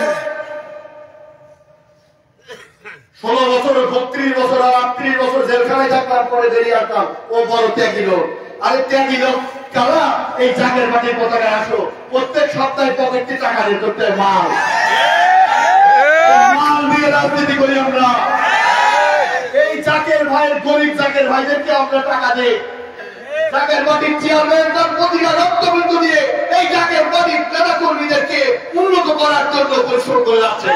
16 বছর, 32 বছর আর 38 বছর জেলখানায় থাকলাম, পরে বেরিয়ে আসলাম। ও বড় ত্যাগী লোক। আরে ত্যাগী লোক কারা? এই জাকের পার্টির পতাকায় আসো, প্রত্যেক সপ্তাহে পকেটে টাকা দিয়ে করতে মাল নিয়ে রাজনীতি করি আমরা। এই জাকের ভাইয়ের, গরিব জাকের ভাইদেরকে আমরা টাকা দিই। জাকের পার্টির চেয়ারম্যান তার প্রতিটা রক্তবিন্দু দিয়ে এই জাকের পার্টির নেতা কর্মীদেরকে উন্নত করার জন্য পরিশ্রম করে যাচ্ছে।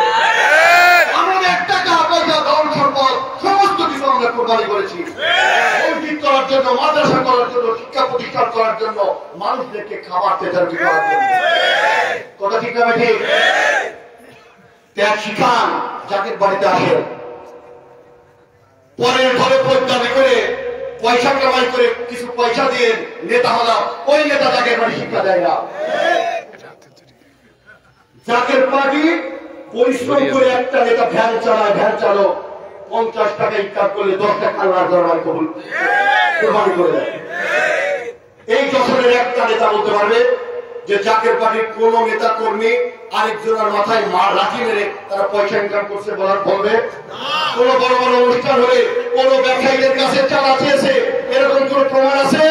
আমাদের টাকা পয়সা, ধন সম্পদ সমস্ত কিছু আমরা কোরবানি করেছি মসজিদ করার জন্য, মাদ্রাসা করার জন্য, শিক্ষা প্রতিষ্ঠান করার জন্য, মানুষদেরকে খাবার তেজারবি করার জন্য। কথা ঠিক না ঠিক? ত্যাগ শিখান, জাকের বাড়িতে আসেন। পরের ঘরে পদ্মাবি করে পয়সা কামাই করে কিছু পয়সা দিয়ে নেতা হলাম, ওই নেতা জাকের বাড়ি শিক্ষা দেয় না। জাকের পার্টি পরিশ্রম করে একটা নেতা ভ্যান চালায়, ভ্যান চালক 50 টাকা ইনকাম করলে 10 টাকা আল্লাহর দরবারে কবুল কোরবানি করে দেয়। এই যশোরের একটা নেতা বলতে পারবে যে জাকের পার্টির কোন নেতা কর্মী আরেকজনের মাথায় লাঠি মেরে তারা পয়সা ইনকাম করছে বলবে? কোন বড় বড় অনুষ্ঠান হলে কোন ব্যবসায়ীদের কাছে চাঁদা চেয়েছে এরকম কোন প্রমাণ আছে?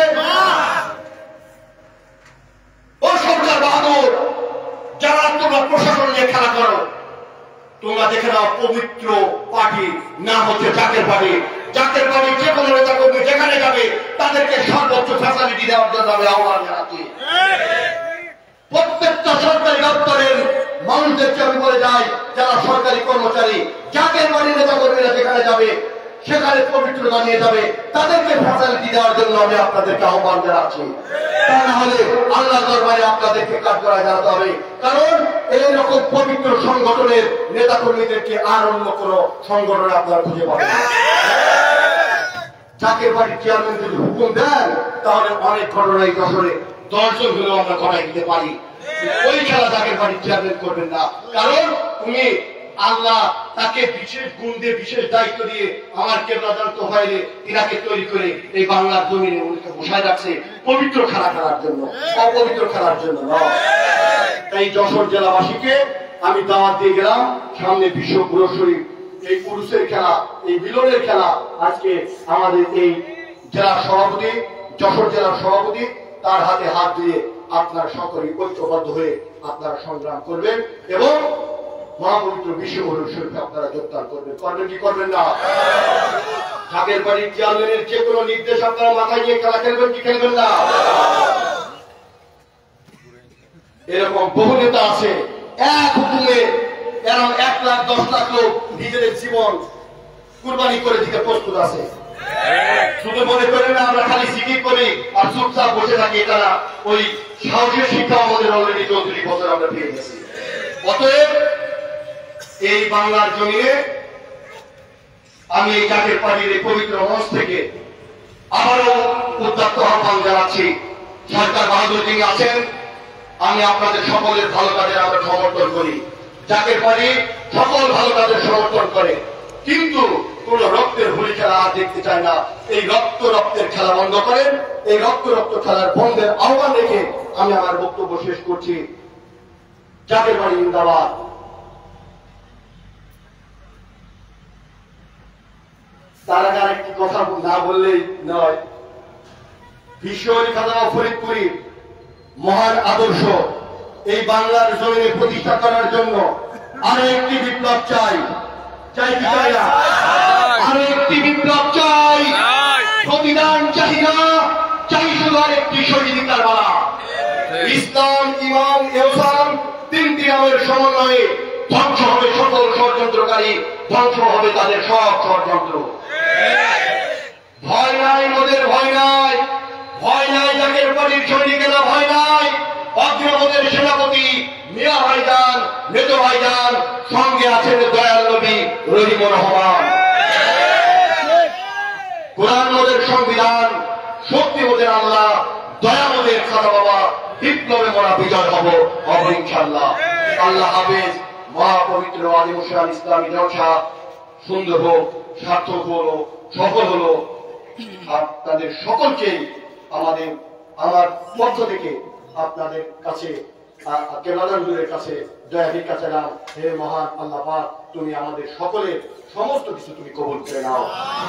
ও সরকার বাহাদুর, যারা তোমরা প্রশাসন নিয়ে খেলা করো, তোমরা দেখে নাও পবিত্র পার্টি না হচ্ছে জাকের পার্টি। জাকের পার্টি যে কোনো নেতা কর্মী যেখানে যাবে তাদেরকে সর্বোচ্চ ফ্যাসিলিটি দেওয়ার জন্য আমি আহ্বান জানাচ্ছি। প্রত্যেকটা সরকারি দপ্তরের মানুষদেরকে আমি বলে যাই, যারা সরকারি কর্মচারী, জাকের বাড়ির নেতা কর্মীরা যেখানে যাবে সেখানে পবিত্রতা নিয়ে যাবে, তাদেরকে ফ্যাসিলিটি দেওয়ার জন্য আমি আপনাদেরকে আহ্বান জানাচ্ছি। তা না হলে আল্লাহ দরবারে আপনাদেরকে কাজ করা জানাতে হবে। কারণ এইরকম পবিত্র সংগঠনের নেতা কর্মীদেরকে আর অন্য কোন সংগঠনে আপনারা খুঁজে পাবেন না। জাকের বাড়ির চেয়ারম্যান যদি হুকুম দেন তাহলে অনেক ঘটনাই যশোরে 10 জন হলেও আমরা ঘটাই দিতে পারি। ওই খেলা জাকের বাড়ির চেয়ারম্যান করবেন না। কারণ তুমি আল্লাহ তাকে বিশেষ গুণ দিয়ে, বিশেষ দায়িত্ব দিয়ে আমার কেবলাদান তোফায়েলে তিনাকে তৈরি করে এই বাংলার জমিনে উনিকে বসায় রাখছে পবিত্র খেলা খেলার জন্য, অপবিত্র খেলার জন্য নয়। তাই যশোর জেলাবাসীকে আমি দাওয়াত দিয়ে গেলাম, সামনে বিশ্ব পুরুষ শরীফ, এই পুরুষের খেলা, এই মিলনের খেলা আজকে আমাদের এই জেলার সভাপতি, যশোর জেলার সভাপতি, তার হাতে হাত দিয়ে আপনারা সকলেই ঐক্যবদ্ধ হয়ে আপনারা সংগ্রাম করবেন এবং মহাপবিত্র বিশ্ব পুরুষ শরীফে আপনারা যোগদান করবেন। করবেন কি করবেন না? জাকের বাড়ির চেয়ারম্যানের যে কোনো নির্দেশ আপনারা মাথায় নিয়ে খেলা খেলবেন কি খেলবেন না? এরকম বহু নেতা আছে, এক হুকুমে এরকম 1 লাখ 10 লাখ লোক নিজেদের জীবন কুরবানি করে দিতে প্রস্তুত আছে। শুধু মনে করেন না আমরা খালি জিকির করি আর চুপচাপ বসে থাকি, এটা না। ওই সাহসের শিক্ষা আমাদের অলরেডি 34 বছর আমরা পেয়ে গেছি। অতএব এই বাংলার জমিনে আমি এই জাতীয় পার্টির এই পবিত্র মঞ্চ থেকে আবারও উদ্যত্ত আহ্বান জানাচ্ছি। সরকার বাহাদুর যিনি আছেন, আমি আপনাদের সকলের ভালো কাজের আমরা সমর্থন করি। জাতীয় পার্টি সকল ভালো কাজের সমর্থন করে, কিন্তু কোন রক্তের হোলি খেলা আর দেখতে চায় না। এই রক্তের খেলা বন্ধ করেন। এই রক্ত খেলার বন্ধের আহ্বান রেখে আমি আমার বক্তব্য শেষ করছি। জাতীয় পার্টি জিন্দাবাদ। তার আগে আরেকটি কথা না বললেই নয়। বিশ্বকবি খাজা ফরিদপুরী মহান আদর্শ এই বাংলার জমিনে প্রতিষ্ঠা করার জন্য আরো একটি বিপ্লব চাই। চাই কি চাই না? আরো একটি বিপ্লব চাই। প্রতিদান চাই না, চাই শুধু আরেকটি শহীদি কারবালা। ইসলাম, ঈমান, ইহসান তিনটি নামের সমন্বয়ে ধ্বংস হবে সকল ষড়যন্ত্রকারী, ধ্বংস হবে তাদের সব ষড়যন্ত্র। ভয় নাই, মোদের ভয় নাই, ভয় নাই জাতীয় পার্টির সৈনিকেরা, ভয় নাই অগ্রমদের সেনাপতি মিয়া ভাইজান, মেজো ভাইজান, সঙ্গে আছেন দয়াল নবী রহিমুর রহমান। কোরআন মোদের সংবিধান, শক্তি মোদের আল্লাহ, দয়া মোদের খাজা বাবা। বিপ্লবে মোরা বিজয় হব ইনশাআল্লাহ। আল্লাহ হাফেজ। মহাপবিত্র আদিমুসান ইসলামী জলসা সুন্দর হোক, সার্থক হলো, সফল হলো। আপনাদের সকলকে আমার পক্ষ থেকে আপনাদের কাছে কেবলাদানদের কাছে দয়াভির কাছে নাও। হে মহান আল্লাহ পাক, তুমি আমাদের সকলের সমস্ত কিছু তুমি কবুল করে নাও।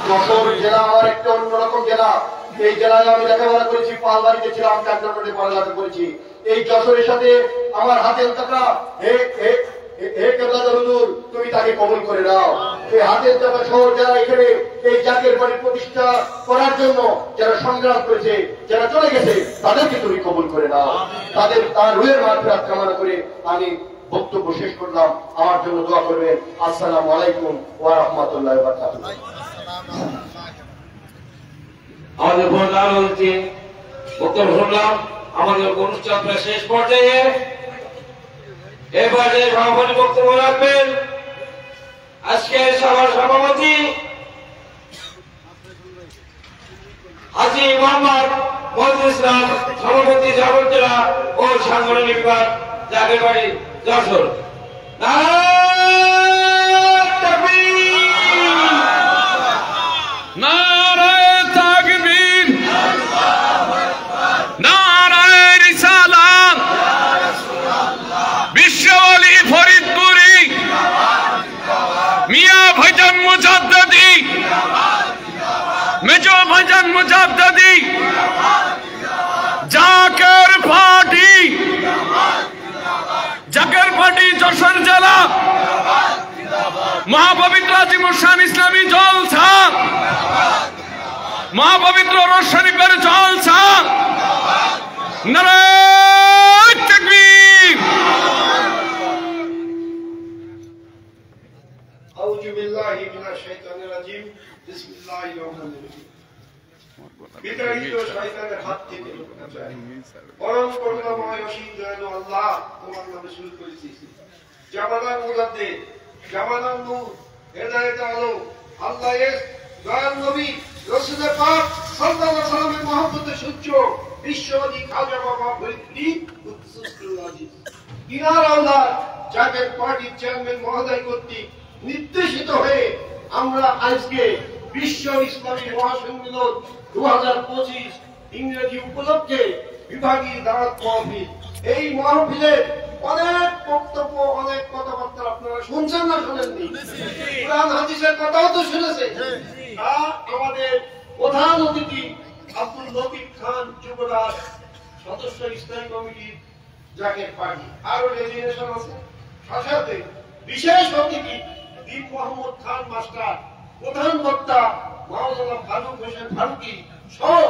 যশোর জেলা আমার একটা অন্যরকম জেলা। এই জেলায় আমি লেখাপড়া করেছি, পালবাড়িতে ছিলাম, ক্যান্টনমেন্টে পড়ালেখা করেছি। এই যশোরের সাথে আমার হাতের টাকা হে কেবলাদার হুজুর, তুমি তাকে কবুল করে নাও। এই হাতের টাকা শহর যারা এখানে এই জাতীয় পার্টি প্রতিষ্ঠা করার জন্য যারা সংগ্রাম করেছে, যারা চলে গেছে, তাদেরকে তুমি কবুল করে নাও। তার রুহের মাগফিরাত কামনা করে আমি বক্তব্য শেষ করলাম। আমার জন্য দোয়া করবেন। আসসালামু আলাইকুম ওয়া রাহমাতুল্লাহি ওয়া বারাকাতুহু। আমাদের প্রধান অতিথি বক্তব্য শুনলাম। আমাদের অনুষ্ঠান প্রায় শেষ পর্যায়ে। এবারে সভাপতি বক্তব্য রাখবেন আজকের সভার সভাপতি হাজী মোহাম্মদ মহিউদ্দিন ইসলাম, সভাপতি যশোর জেলা ও সাংগঠনিক বিভাগ, জাতীয় পার্টি যশোর। নারায়ে তাকবীর, নারায়ে রিসালাত। বিশ্বওয়ালি ফরিদপুরি মিয়া ভাইজান মুজাদ্দিদি, মেজো ভাইজান মুজাদ্দিদি, জাকের পার্টি যশোর জেলা, মহাপবিত্র আদিমুসান ইসলামী জলসা, মহাপবিত্র রোজ শরীফের জলসা। নারায়ে তাকবীর। আউযু বিল্লাহি মিনাশ শাইতানির রাজিম। বিসমিল্লাহির রহমানির রহিম। বিতাড়িত শয়তানের হাত থেকে রক্ষা চাই। পরম করুণাময় অসীম দয়ালু আল্লাহ, তোমার নামে শুরু করেছি। জামানার মুজাদ্দিদ, জামানার নূর, হেদায়েতের আলো, আল্লাহ দয়াল নবী রাসূল পাক সাল্লাল্লাহু আলাইহি ওয়াসাল্লামের মহব্বতের সূর্য বিশ্ববাদী খাজা বাবা ফরিদপুরি কুদ্দুসুল আজিজ ইনার আওলাদ জাতীয় পার্টির চেয়ারম্যান মহোদয় কর্তৃক নির্দেশিত হয়ে আমরা আজকে বিশ্ব ইসলামী মহাসম্মেলন 2025 ইংরেজি উপলক্ষে বিভাগীয় দাওয়াত মাহফিল। এই মাহফিলের অনেক বক্তব্য, অনেক কথাবার্তা আপনারা শুনছেন না শোনেননি? কোরআন হাদিসের কথাও তো শুনেছেন। আমাদের প্রধান অতিথি আব্দুল লতিফ খান যুবরাজ, সদস্য স্থায়ী কমিটির জাকের পার্টি, আরো ডেজিগনেশন আছে। সাথে বিশেষ অতিথি দীপ মোহাম্মদ খান মাস্টার, প্রধান বক্তা মাওলানা ফারুক হোসেন ফারুকি সহ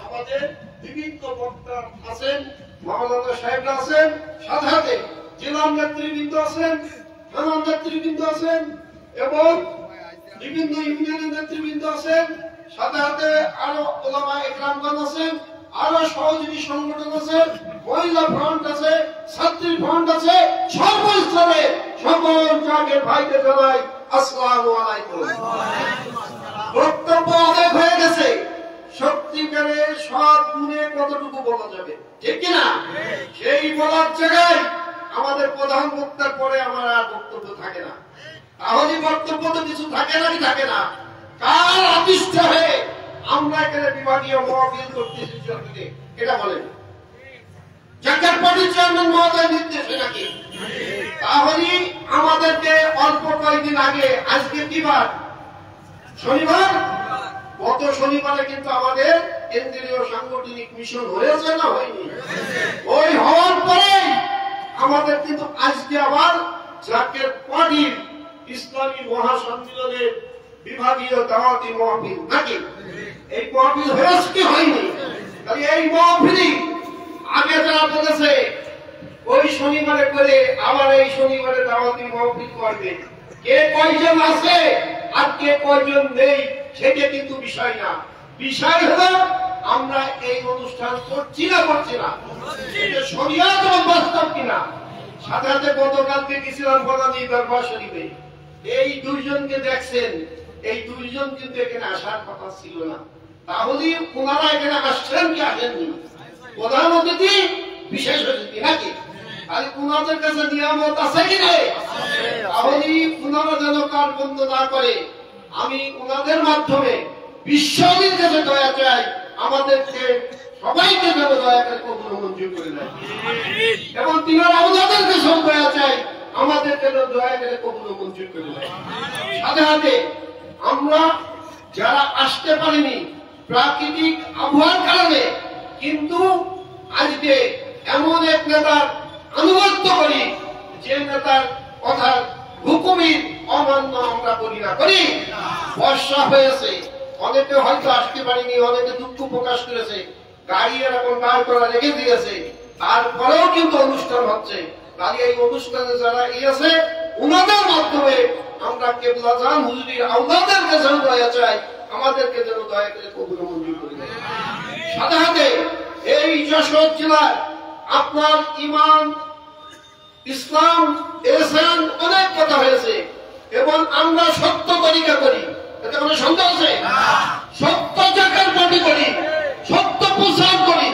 আমাদের বিভিন্ন বক্তা আছেন, মাওলানা সাহেবরা আছেন, সাথে জেলা নেতৃবৃন্দ আছেন, থানা নেতৃবৃন্দ আছেন এবং বিভিন্ন ইউনিয়নের নেতৃবৃন্দ আছেন, সাথে আরো ওলামা ইকরামগণ আছেন। আরো সহযোগী সংগঠন আছে, মহিলা ফ্রন্ট আছে, ছাত্রী ফ্রন্ট আছে, সর্বস্তরে সকল জাগের ভাইদের জানাই আসসালামু আলাইকুম। বক্তব্য অনেক হয়ে গেছে, সত্যিকারে সব গুণে কতটুকু বলা যাবে, ঠিক কিনা? সেই বলার জায়গায় আমাদের প্রধান বক্তার পরে আমার আর বক্তব্য থাকে না। তাহলে বক্তব্য তো কিছু থাকে না, কি থাকে না? কার আদিষ্ট হয়ে আমরা এখানে বিভাগীয় মহাবিল করতেছি সরকারে, এটা বলেন। জাতীয় পার্টির চেয়ারম্যান মহোদয় নির্দেশে নাকি? তাহলে আমাদেরকে অল্প কয়েকদিন আগে, আজকে কি বার? শনিবার। গত শনিবারে কিন্তু আমাদের কেন্দ্রীয় সাংগঠনিক মিশন হয়েছে না হয়নি? ওই হওয়ার পরে আমাদের কিন্তু আজকে আবার জাতীয় পার্টির ইসলামী মহাসম্মেলনের বিভাগীয় দাওয়াতি মাহফিল নাকি? এই মাহফিল হয়েছে কি হয়নি? তাহলে এই মাহফিলই আগে যারা বলেছে ওই শনিবারে করে আবার এই শনিবারে দাওয়াতি মাহফিল করবে, কে কয়জন আছে আর কে কয়জন নেই সেটা কিন্তু বিষয় না। বিষয় হলো আমরা এই অনুষ্ঠান করছি না করছি না, শরিয়াত এবং বাস্তব কিনা। সাথে সাথে গতকালকে গেছিলাম বনানী দরবার শরীফে, এই দুইজনকে দেখছেন, এই দুইজন কিন্তু এখানে আসার কথা ছিল না। তাহলে ওনারা এখানে আসছেন কি আসেননি? প্রধান অতিথি, বিশেষ অতিথি নাকি? আর ওনাদের কাছে নিয়ামত আছে কি নেই? তাহলে ওনারা যেন কার বন্ধ না করে, আমি ওনাদের মাধ্যমে বিশ্ববির কাছে দয়া চাই, আমাদেরকে সবাইকে যেন দয়া করে কবুল মঞ্জুর করে দেয়, এবং তিনারা ওনাদের কাছে দয়া চাই, আমাদেরকে দয়া করে কবুল মঞ্জুর করে দেয়। সাথে সাথে আমরা যারা আসতে পারিনি প্রাকৃতিক আবহাওয়ার কারণে, কিন্তু আজকে এমন এক নেতার আনুগত্য করি যে নেতার কথা হুকুমের অমান্য আমরা করি না, করি। বর্ষা হয়েছে, অনেকে হয়তো আসতে পারেনি, অনেকে দুঃখ প্রকাশ করেছে, গাড়ি এরকম দাঁড় করা রেখে দিয়েছে, তারপরেও কিন্তু অনুষ্ঠান হচ্ছে। তাহলে এই অনুষ্ঠানে যারা আছে ওনাদের মাধ্যমে আমরা কেবলাজান হুজুরির আওলাদের কাছে দয়া চাই, আমাদেরকে যেন দয়া করে কবুল মঞ্জুর করে দেয়। সাথে সাথে এই যশোর জেলার আপনার ইমান, ইসলাম, এহসান অনেক কথা হয়েছে, এবং আমরা সত্য তরিকা করি, এতে কোনো সন্দেহ আছে? সত্য জায়গার পার্টি করি, সত্য প্রচার করি,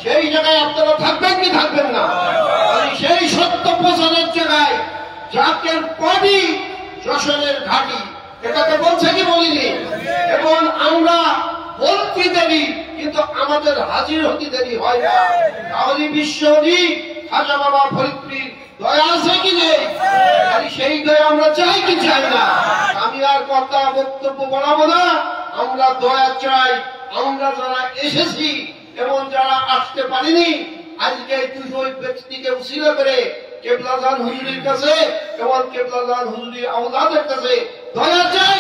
সেই জায়গায় আপনারা থাকবেন কি থাকবেন না? সেই সত্য প্রচারের জায়গায় জাতীয় পার্টি যশোরের ঘাঁটি, এটাকে বলছে কি বলিনি? এবং আমরা বলতে দেরি, কিন্তু আমাদের হাজির হতে দেরি হয় না। তাহলে বিশ্বনী খাজা বাবা ফরিদপুরীর দয়া আছে কি নেই? সেই দয়া আমরা চাই কি চাই না? আমি আর কথা বক্তব্য বাড়াবো না, আমরা দয়া চাই। আমরা যারা এসেছি এবং যারা আসতে পারিনি, আজকে দুই ব্যক্তিকে উসিলা করে কেবলাজান হুজুরির কাছে এবং কেবলাজান হুজুরির আওলাদের কাছে দয়া চাই,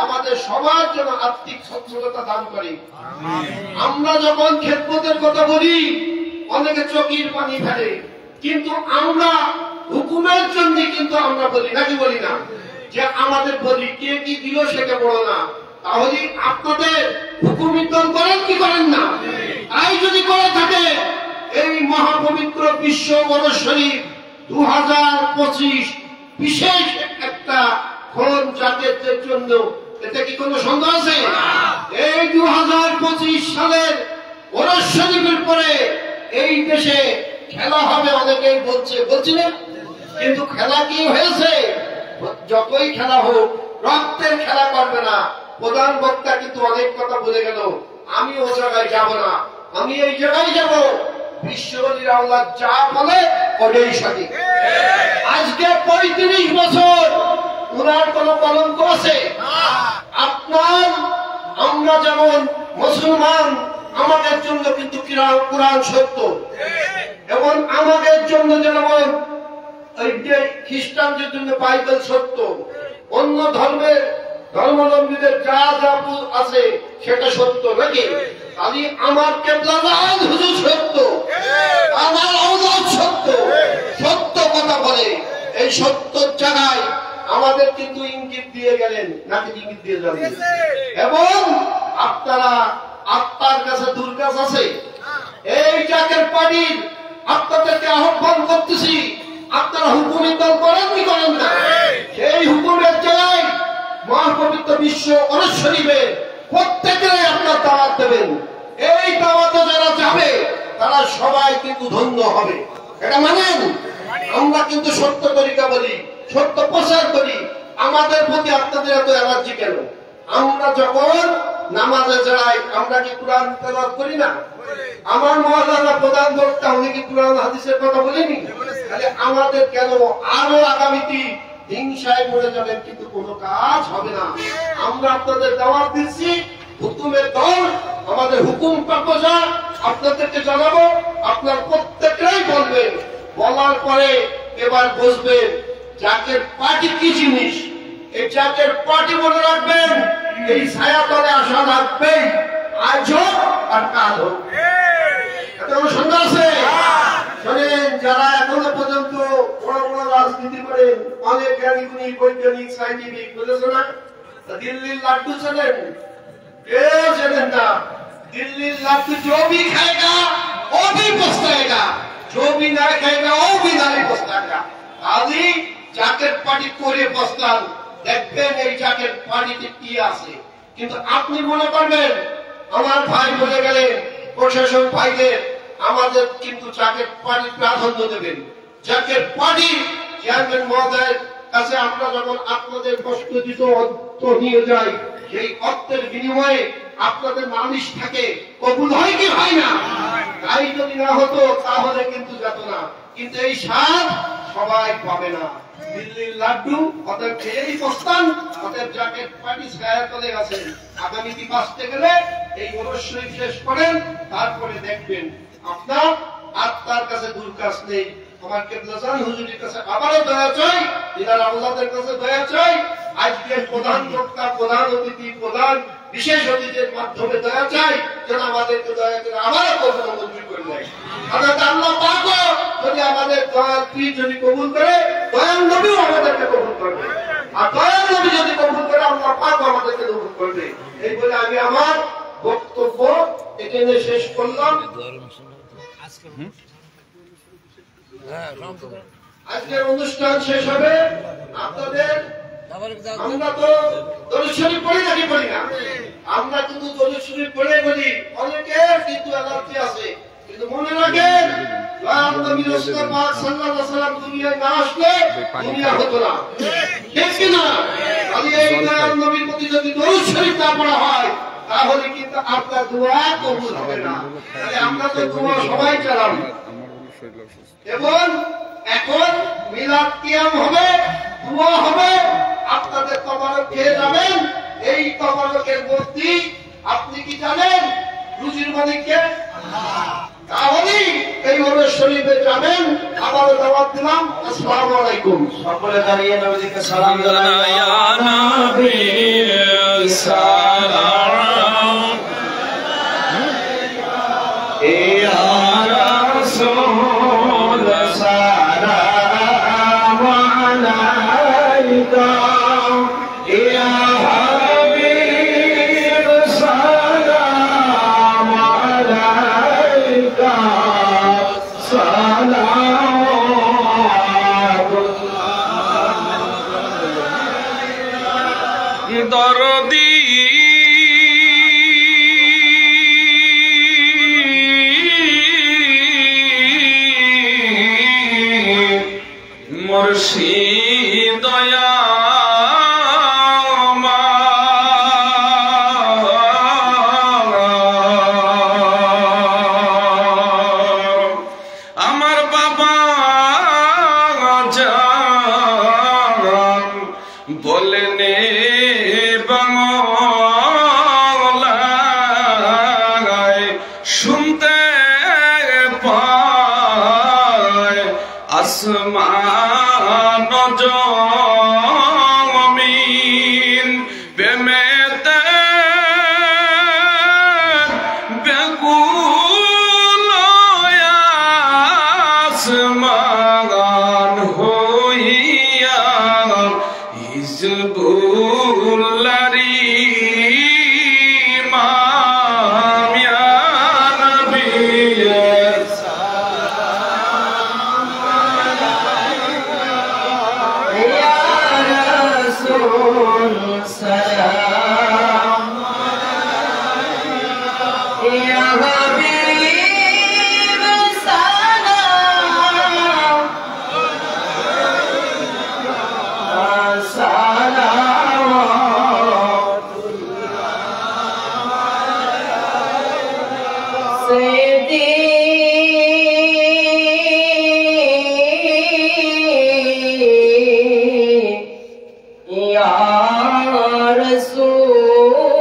আমাদের সবার জন্য আর্থিক সচ্ছলতা দান করে। আমরা যখন খেদমতের কথা বলি, অনেকে চোখের পানি ফেলে, কিন্তু আমরা হুকুমের জন্য কিন্তু আমরা বলি নাকি বলি না? যে আমাদের বলি কে কি দিল সেটা বলো না। তাহলে আপনাদের হুকুমের দল করেন কি করেন না? তাই যদি করে থাকে, এই মহাপবিত্র বিশ্ব বরস শরীফ 2025 বিশেষ একটা ক্ষণ জাতির জন্য, এতে কি কোনো সন্দেহ আছে? এই 2025 সালের বরস শরীফের পরে এই দেশে খেলা হবে, অনেকেই বলছে, বলছি না? কিন্তু খেলা কি হয়েছে? যতই খেলা হোক, রক্তের খেলা করবে না। প্রধান বক্তা কিন্তু অনেক কথা বলে গেল, আমি ও জায়গায় যাব না, আমি এই জায়গায় যাব। বিশ্ববলীর আওলাদ যা বলে ওটাই সঠিক। আজকে 35 বছর ওনার কোন কলঙ্ক আছে? আপনার আমরা যেমন মুসলমান, আমাদের জন্য কিন্তু কোরআন সত্য, এবং আমাদের জন্য যেমন এই যে খ্রিস্টানদের জন্য বাইবেল সত্য, অন্য ধর্মের ধর্মাবলম্বীদের যা যা আছে সেটা সত্য নাকি? আমি আমার কেবলাজান হুজুর সত্য, আমার আওলাদ সত্য, সত্য কথা বলে। এই সত্যর জায়গায় আমাদের কিন্তু ইঙ্গিত দিয়ে গেলেন নাকি ইঙ্গিত দিয়ে যাবেন। এবং আপনারা আত্মার কাছে দুর্গাস আছে, এই জাকের পার্টির আপনাদেরকে আহ্বান করতেছি, আপনারা হুকুমের দল করেন কি করেন না? সেই হুকুমের জায়গায় মহাপবিত্র বিশ্ব অরস শরীফে প্রত্যেকেরই আপনার দাওয়াত দেবেন। এই দাওয়াতে যারা যাবে তারা সবাই কিন্তু ধন্য হবে, এটা মানেন? আমরা কিন্তু সত্য তরিকা বলি, সত্য প্রচার করি। আমাদের প্রতি আপনাদের এত অ্যালার্জি কেন? আমরা যখন নামাজে যাই আমরা কি কোরআন তেলাওয়াত করি না? আমার মহল্লার প্রধান বক্তা উনি কি কোরআন হাদিসের কথা বলেনি? তাহলে আমাদের কেন আরো আগামীতে হিংসায় মরে যাবেন কিন্তু কোনো কাজ হবে না। আমরা আপনাদের দাওয়াত দিচ্ছি, হুকুমের দল, আমাদের হুকুম প্রাপ্যজা আপনাদেরকে জানাবো, আপনার প্রত্যেকটাই বলবেন। বলার পরে এবার বুঝবেন জাকের পার্টি কি জিনিস। এই জাকের পার্টি মনে রাখবেন, এই ছায়া তলে আসা রাখবেন, আজ হোক আর কাল হোক। এত কোনো সন্দেহ আছে? শোনেন, যারা এখনো পর্যন্ত বড় বড় রাজনীতি করেন, অনেক জ্ঞানীগুণী বৈজ্ঞানিক সাইন্টিফিক, বুঝেছো না? দিল্লির লাড্ডু চেনেন? কেউ চেনেন না। दिल्ली लड्डू जो भी खाएगा वो भी पछताएगा, जो भी ना खाएगा वो भी नहीं पछताएगा। खाली জাকের পার্টি করে বসতাম, দেখবেন এই জাকের পার্টিতে কি আছে। কিন্তু আপনি মনে করবেন আমার ভাই বলে গেলেন, প্রশাসন ভাইদের আমাদের কিন্তু জাকের পার্টি প্রাধান্য দেবেন। জাকের পার্টি চেয়ারম্যান মহোদয়ের কাছে আমরা যখন আপনাদের কষ্ট দিত অর্থ নিয়ে যাই, সেই অর্থের বিনিময়ে আপনাদের নালিশ থাকে, কবুল হয় কি হয় না? তাই যদি না হতো তাহলে কিন্তু যেত না। কিন্তু এই স্বাদ সবাই পাবে না। দিল্লির লাড্ডু ওদের খেয়েই বসতাম, ওদের জাকের পার্টি ছায়া তলে আছেন। আগামীতে বাঁচতে গেলে এই অবশ্যই শেষ করেন, তারপরে দেখবেন আপনার আত্মার কাছে দূর কাজ নেই। আমার কেবলাজান হুজুরের কাছে আবারও দয়া চাই, দিনার আল্লাহদের কাছে দয়া চাই। আজকে প্রধান বক্তা, প্রধান অতিথি, প্রধান বিশেষ অতিথির মাধ্যমে দয়া চাই, যেন আমাদেরকে দয়া করে আবারও কখনো মঞ্জুর করে দেয়। অর্থাৎ আল্লাহ পাকও যদি আমাদের দয়ার পীর যদি কবুল করে, দয়াল নবীও আমাদেরকে কবুল করবে। আর দয়াল নবী যদি কবুল করে, আল্লাহ পাকও আমাদেরকে কবুল করবে। এই বলে আমি আমার বক্তব্য এখানে শেষ করলাম। আজকের অনুষ্ঠান শেষ হবে। আপনাদের আমরা তো দরুদ শরীফ পড়ি নাকি পড়ি না? আমরা কিন্তু দরুদ শরীফ পড়ে বলি, অনেকের কিন্তু অ্যালার্জি আছে। কিন্তু মনে রাখেন, নবী রাসূল পাক সাল্লাল্লাহু আলাইহি ওয়াসাল্লাম দুনিয়ায় না আসলে দুনিয়া হতো না, ঠিক কি না? খালি এই নবীর প্রতি যদি দরুদ শরীফ না পড়া হয় তাহলে কিন্তু আপনার দোয়া কবুল হবে না। তাহলে আমরা তো দোয়া সবাই চালাম। এবং এখন মিলাদ কিয়াম হবে, দোয়া হবে, আপনাদের তবারক খেয়ে যাবেন। এই তবারকের মধ্যে আপনি কি জানেন রুজির মালিককে? তাহলে এই ওরস শরীফে যাবেন। আবারও দাওয়াত দিলাম। আসসালামু আলাইকুম। সকলে দাঁড়িয়ে নবীকে সালাম জানাই। ইয়া নবী সালাম, ইয়া রাসূল সালাম আলাইকা, ইয়া হাবিব সালাম আলাইকা, সালাম দরদি মুর্শিদ দয়া আমার বাবা জান বলেন বাংলায় শুনতে পায় আসমান জমিন প্রেমেতে বেকুল আসমান হইয়া হিজবুল্লাহরি ইমাম ইয়া নবী सैयदी या रसूल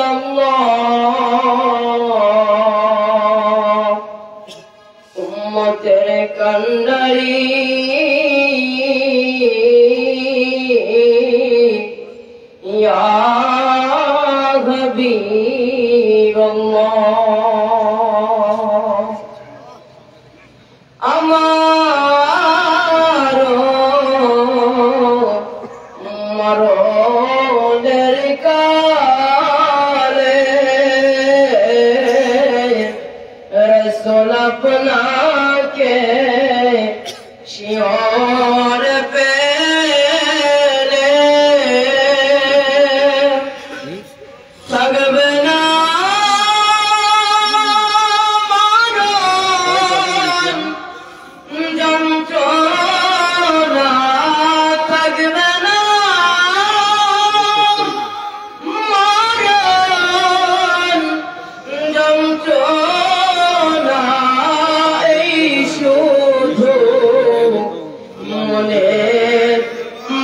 अल्लाह उम्मतेर कंडरी या हबीब अल्लाह আমারো মরণের কালে রাসূল আপনাকে শিওর পেলে থাকবে না যন্ত্রণা থাকবে না মরণ যন্ত্রণা এই শুধু মনের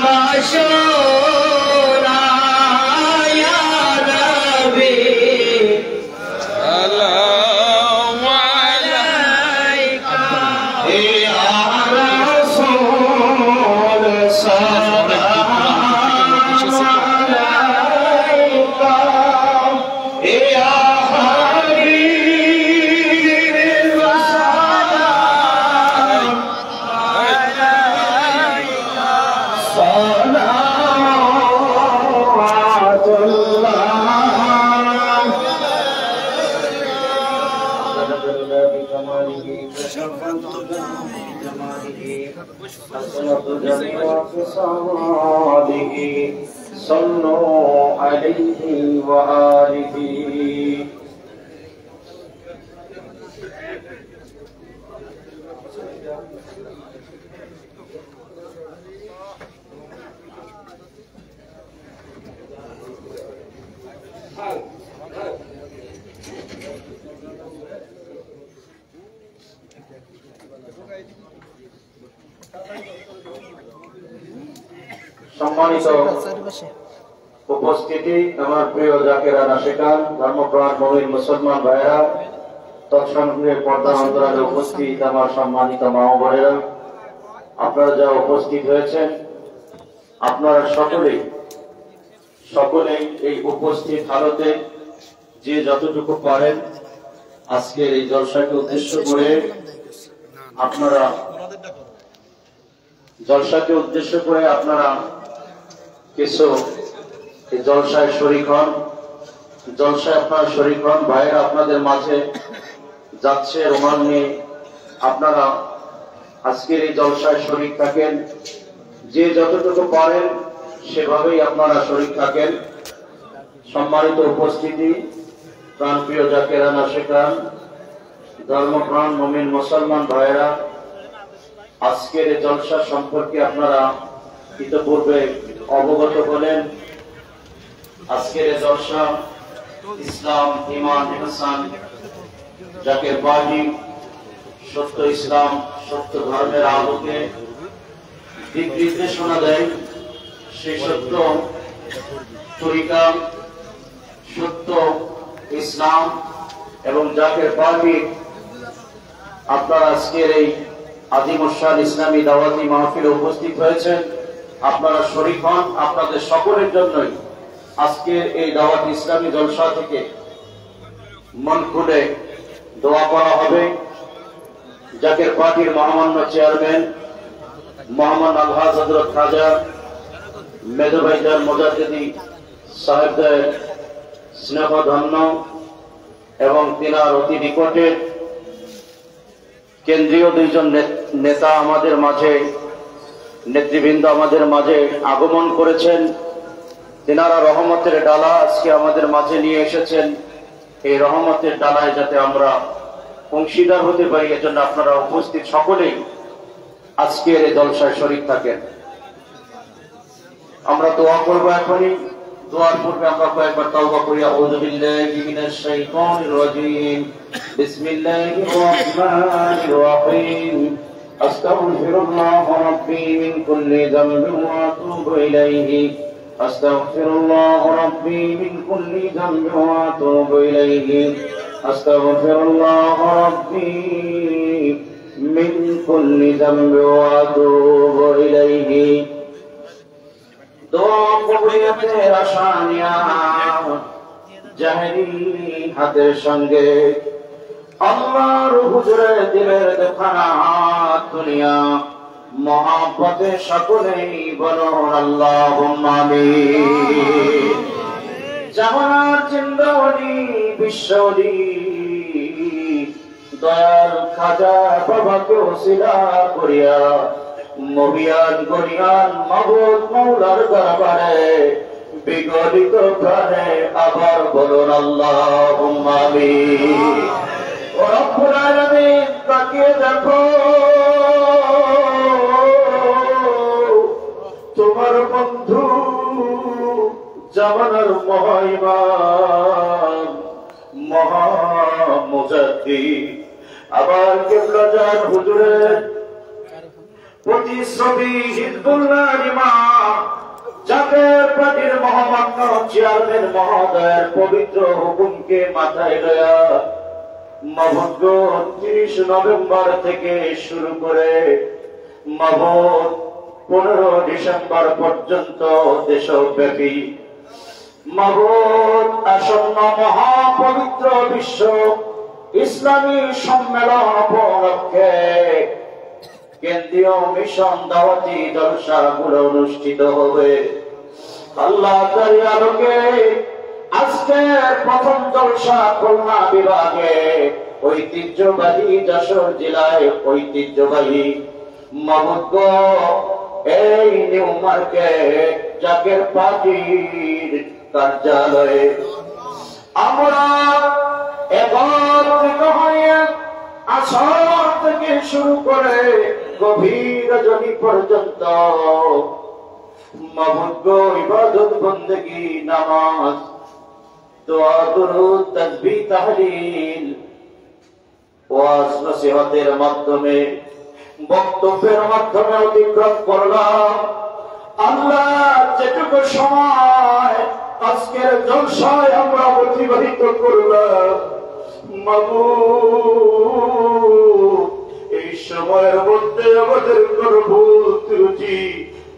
বাসনা ইয়া নবী صلوا عليه وآله সম্মানিত উপস্থিতি আমার প্রিয় জাকেরা নাশিকান ধর্মপ্রাণ মুমিন মুসলমান ভাইরা তৎসঙ্গে পর্দা অন্তরালে উপস্থিত আমার সম্মানিত মা ও বোনেরা আপনারা যা উপস্থিত হয়েছেন আপনারা সকলেই এই উপস্থিত হালতে যে যতটুকু পারেন আজকের এই জলসাকে উদ্দেশ্য করে আপনারা কিছু জলসায় শরীক হন জলসায় আপনারা শরীক হন ভাইয়েরা আপনাদের মাঝে যাচ্ছে রোমান নিয়ে আপনারা আজকের এই জলসায় শরীক থাকেন যে যতটুকু পারেন সেভাবেই আপনারা শরীক থাকেন সম্মানিত উপস্থিতি প্রাণপ্রিয় জাকেরা নাশিকান ধর্মপ্রাণ মুমিন মুসলমান ভাইয়েরা আজকের এই জলসা সম্পর্কে আপনারা ইতিপূর্বে অবগত হলেন আজকের এই জলসা ইসলাম ঈমান ইহসান জাকের বাণী সত্য ইসলাম সত্য ধর্মের আলোকে দিক নির্দেশনা দেয় সেই সত্য তরিকা সত্য ইসলাম এবং জাকের বাণী আপনারা আজকের এই আজিমুসান ইসলামী দাওয়াতি মাহফিলে উপস্থিত হয়েছেন আপনারা শরীক হন আপনাদের সকলের জন্যই আজকের এই দাওয়াত ইসলামী জলসা থেকে মন খুলে দোয়া করা হবে জাকের পার্টির মহামান্য চেয়ারম্যান মোহাম্মদ আলহাজ হযরত খাজা মেজো ভাইজান মুজাদ্দিদি সাহেবদের স্নেহধন্য এবং তিনার অতি নিকটের কেন্দ্রীয় দুইজন নেতা আমাদের মাঝে নেতৃবৃন্দ আমাদের মাঝে আগমন করেছেন তিনারা রহমতের ডালা আজকে আমাদের মাঝে নিয়ে এসেছেন এই রহমতের ডালায় যাতে আমরা অংশীদার হতে পারি এজন্য আপনারা উপস্থিত সকলেই আজকের এই জলসায় শরীক থাকেন আমরা দোয়া করব এখনই দোয়ার পূর্বে আমরা কয়েকবার তওবা করি আউযু বিল্লাহি মিনাশ শাইতানির রাজীম بسم الله الرحمن الرحيم أستغفر الله ربي من كل ذنب وأتوب إليه أستغفر الله ربي من كل ذنب وأتوب إليه أستغفر الله ربي من كل ذنب وأتوب إليه دعا قبوليতের আশা নিয়া জাহেরি হাতের সঙ্গে আল্লাহর হুজুরে দিলের দেখানা হাত দুনিয়া মহাব্বতে সকলেই বলুন আল্লাহুম্মা আমিন। জামানার জিন্দাওয়ালি বিশ্বলি দয়াল খাজা বাবাকে ওসিলা করিয়া মবিয়ান গরিয়ান মাবুদ মাওলার দরবারে বিগলিত প্রাণে আবার বলুন আল্লাহুম্মা আমিন। ও রব্বুল আলামিন তাকিয়ে দেখো তোমার বন্ধু জামানার মহাইমান মহামুজাদ্দিদ আবার কিবলাজান হুজুরের প্রতিশ্রুতি হিজবুল্লাহ ইমাম জাকের পার্টির মহামান্য চেয়ারম্যান মহোদয়ের পবিত্র হুকুমকে মাথায় লয়া মাহমুদ 30 নভেম্বর থেকে শুরু করে মাহমুদ 15 ডিসেম্বর পর্যন্ত দেশব্যাপী মাহমুদ আসন্ন মহাপবিত্র বিশ্ব ইসলামী সম্মেলন উপলক্ষে কেন্দ্রীয় মিশন দাওয়াতি জলসাগুলো অনুষ্ঠিত হবে। আল্লাহ তাআলার আলোকে আজকের প্রথম জলসা খুলনা বিভাগে ঐতিহ্যবাহী যশোর জেলায় ঐতিহ্যবাহী মাহমুদ এই নিউ মার্কেট জাকের পার্টির কার্যালয়ে আমরা একত্রিত হয়ে আসর থেকে শুরু করে গভীর রজনী পর্যন্ত মাহমুদ ইবাদত বন্দেগী নামাজ দোয়া দুরূদ তাসবিহ তাহলিল ওয়াজ নসিহতের মাধ্যমে বক্তব্যের মাধ্যমে অতিক্রম করলাম। আল্লাহ যেটুকু সময় আজকের জলসায় আমরা অতিবাহিত করলাম মাবুদ এই সময়ের মধ্যে আমাদের কোন ভুল ত্রুটি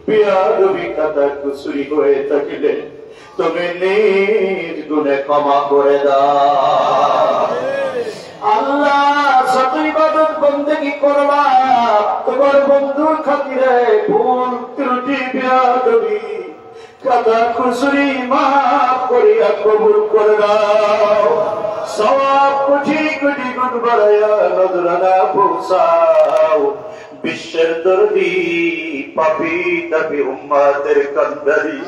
বেয়াদবি কাটা কুসুরি হয়ে থাকিলে তুমি নিজ গুণে ক্ষমা করে দাও। আল্লাহ যত ইবাদত বন্দেগী করলাম তোমার বন্ধুর খাতিরে ভুল ত্রুটি বেয়াদবি কাটা কুসুরি মাফ করিয়া কবুল করে দাও। সওয়াব কোটি কোটি গুণ বাড়াইয়া নজরানা পৌঁছাও। বিশ্বের দরদি পাপী তাপী উম্মতের কান্দারি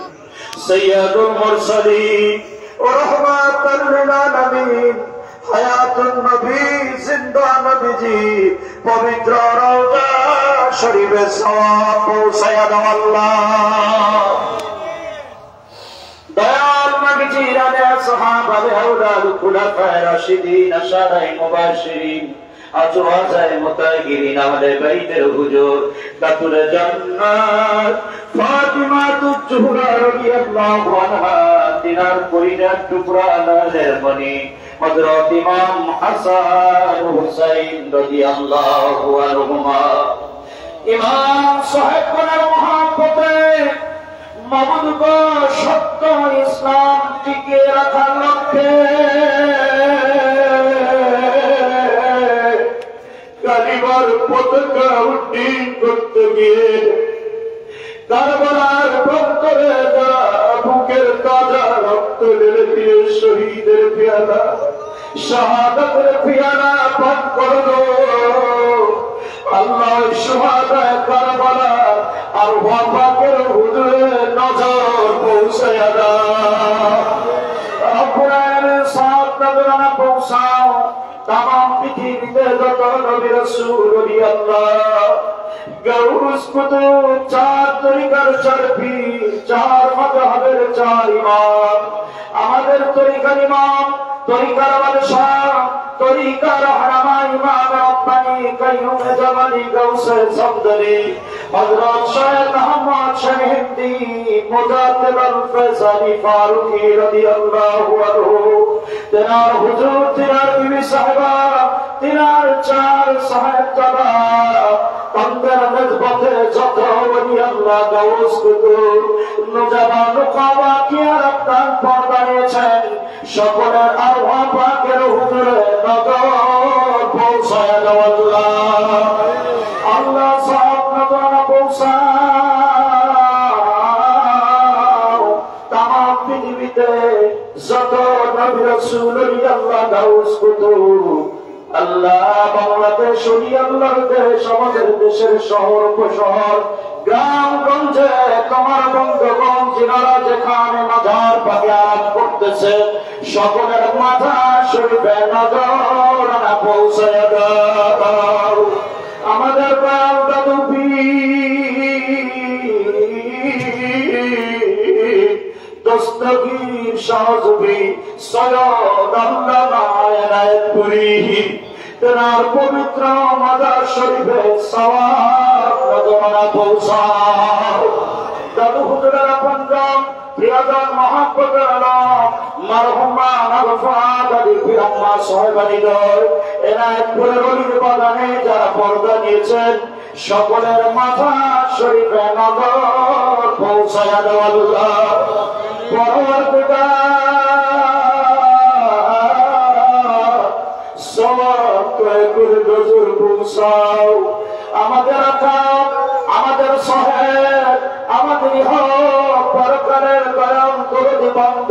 সৈয়দুল মুরসালিন ও রাহমাতুল লিল আলামিন হায়াতুন নবী জিন্দা নবীজি পবিত্র রওজা শরীফে সওয়াব পৌঁছায়া দাও আল্লাহ। দয়াল নবীজি রানে সাহাবায়ে আওলাদ খুলাফায়ে রাশিদিন আশারায়ে মুবাশশিরিন আজওয়াজায়ে মুতাহিরিন আহলে বাইতের হুজুর কাতুরে জান্নাত ফাতিমা তুজহুরা রাদিয়াল্লাহু আনহা তিনার পরিণার টুকরা আলালের মনি হযরত ইমাম হাসান হুসাইন রাদিয়াল্লাহু আনহুমা ইমাম সাহেবগণের মহব্বতে মাবুদ গো সত্য ইসলাম টিকিয়ে রাখার লক্ষ্যে কালিমার পতাকা উড্ডীন করতে গিয়ে কারবালার প্রান্তরে যারা বুকের তাজা রক্ত ঢেলে দিয়ে শহীদের পেয়ালা শাহাদাতের পেয়ালা পান করলো আল্লাহ সুহাদায়ে কারবালা আর ওয়াফাকের হুজুরে নজর পৌঁছায়া দাও। রব্বুল আলামিন সাত নজরানা পৌঁছাও তামাম পৃথিবীতে যত নবী রাসূল ওলি আল্লাহ গাউস কুতুব চার তরিকার চার পীর চার মাযহাবের চার ইমাম আমাদের তরিকার ইমাম, তরিকার বাদশাহ, তরিকার হারামা ইমাম রব্বানি কাইয়ুম জামালি গাউসে সামদানি হযরত শাইখ আহমদ শহীদি মুজাদ্দিদ আল ফয়সালি ফারুকি রাদিয়াল্লাহু আনহু তেনার হুজুর, তেনার বিবি সাহেবা, তেনার চার সাহেবজাদা, তাদের নজবতে যত ওলি আল্লাহ গাউস কুতুব নুজাবা নুকাবা কিয়ারাতান পর্দানিয়েছেন, সকলের আরওয়াহ পাকের হুজুরে নজর পৌঁছায় দাও আল্লাহ। আল্লাহ সাহেব নজর পৌঁছাও তামাম পৃথিবীতে যত নবী রাসূল ওলি আল্লাহ গাউস কুতুব আল্লাহ, বাংলাদেশ ওলি আল্লাহর দেশ, আমাদের দেশের শহর উপশহর গ্রামগঞ্জে তোমার বন্ধুগণ যিনারা যেখানে মাজার পাকে আরাম করতেছে, সকলের মাথা শরীফে নজর আনা পৌঁছায় দাও। আমাদের প্রাণ দাদু দস্তগীর সহজবী সৈয়দ আল্লামা এনায়েতপুরী তেনার পবিত্র মাজার শরীফে সওয়াব নজরানা পৌঁছাও। দাদু হুজুরের পঞ্চম প্রিয়জন মহাব্বতের আলম মারহুমা মাগফুরাত আলী ফিরাম্মা সাহেবানীদের এনায়েতপুরের অলির বাগানে যারা পর্দা নিয়েছেন, সকলের মাথা শরীফে নজর পৌঁছায়া দাও আল্লাহ। আমাদের আকাম, আমাদের সাহেব, আমাদের পরকারের গরম করে বন্ধ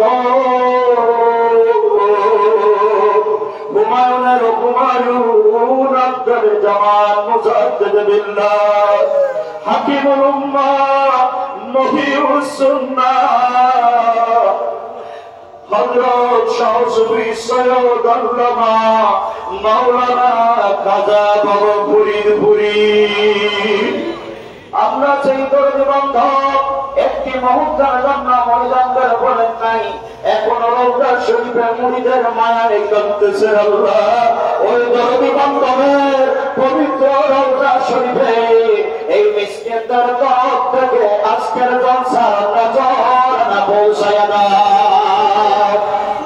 হুমায়ুনের হুমায়ুন আব্দুল জামান মুজাদ্দিদ বিল্লাহ হাকিমুল উম্মাহ মহিউস সুন্নাহ হযরত শাহসুফি সৈয়দ আল্লামা মাওলানা খাজা বাবা ফরিদপুরি। আমরা সেই দরদি বান্ধব একটি মুহূর্তের জন্য মরিদানদের বলেন নাই, এখনো রওজা শরীফে মুরিদের মায়ায় কাঁদতেছে আল্লাহ। ওই দরদি বান্ধবের পবিত্র রওজা শরীফে এই মিসকিনদের তরফ থেকে আজকের জলসার নজর না পৌঁছায়া দাও।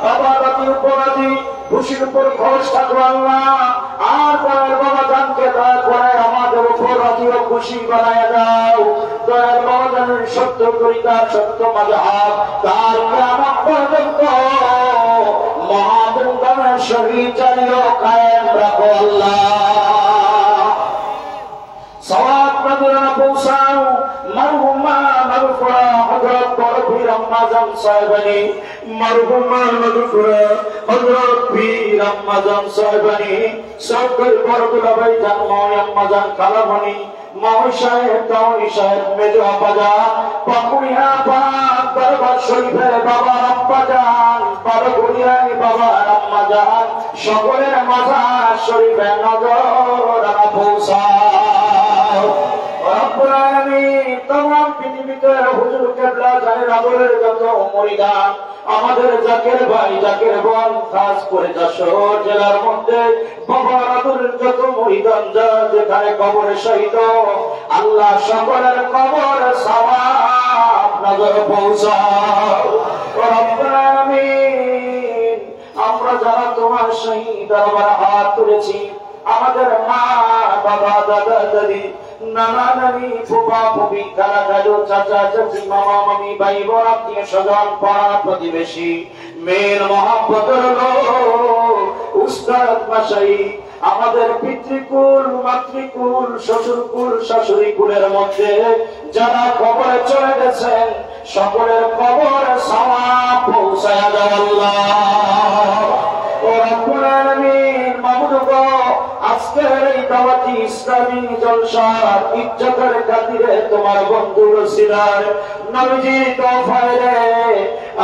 বাবা রাতি উপরাধি খুশির উপর ঘোষ থাকবো আল্লাহ, আর দয়ার বাবা জানকে দয়া করে আমাদের উপর রাতিও খুশি বানায় দাও। দয়ার বাবা জানেন সত্য তরিকা, সত্য মাযহাব তার কিয়ামত পর্যন্ত মহাবৃন্দাবনের শরীর চালিয়ে কায়েম রাখো আল্লাহ। সওয়াব নজরানা পৌঁছাও মারহুমা মাগফুরা হযরত পীর আম্মাজান সাহেবানী, মারহুমা মাগফুরা হযরত পীর আম্মাজান সাহেবানী, সকল বরদুলা ভাই জান মাওলানা আম্মাজান কালামণি, মাওই সাহেব, তাওনি সাহেব, মেজো আব্বাজান, পাকুড়িয়া পাক দরবার শরীফের বাবা আব্বাজান, পারগুড়িয়ায় বাবা আম্মাজান, সকলের মাজার শরীফে নজর আনা পৌঁছাও। রব্বুল আলামিন तमाम পৃথিবীতে হুজুর কিবলা জানের আদরের যত মুরিদান, আমাদের জাকের ভাই জাকের বোন, খাস করে যশোর জেলার মধ্যে বাবার আদরের যত মুরিদান যারা যেখানে কবরে শহীদ, আল্লাহ সকলের কবরে সওয়াব নজর পৌঁছাও। রব্বুল আলামিন আমরা যারা তোমার শহীদ দরবারে হাত তুলেছি, আমাদের মা বাবা দাদা দাদি নানা নানি ফুফা ফুফি দাদা দাদু চাচা চাচি মামা মামি ভাই বোন আত্মীয় স্বজন পাড়া প্রতিবেশী মেয়ের মহাব্বতের লোক উস্তাদ মাশাই, আমাদের পিতৃকুল মাতৃকুল শ্বশুরকুল শাশুড়ি কুলের মধ্যে যারা কবরে চলে গেছেন, সকলের কবরে সওয়াব পৌঁছায়া দাও আল্লাহ। ও রব্বুল আলামিন মাবুদগো, আজকের এই দাওয়াতি ইসলামী জলসার ইজ্জতের খাতিরে তোমার বন্ধুর ওসিলায় নবীজি তোফায়ে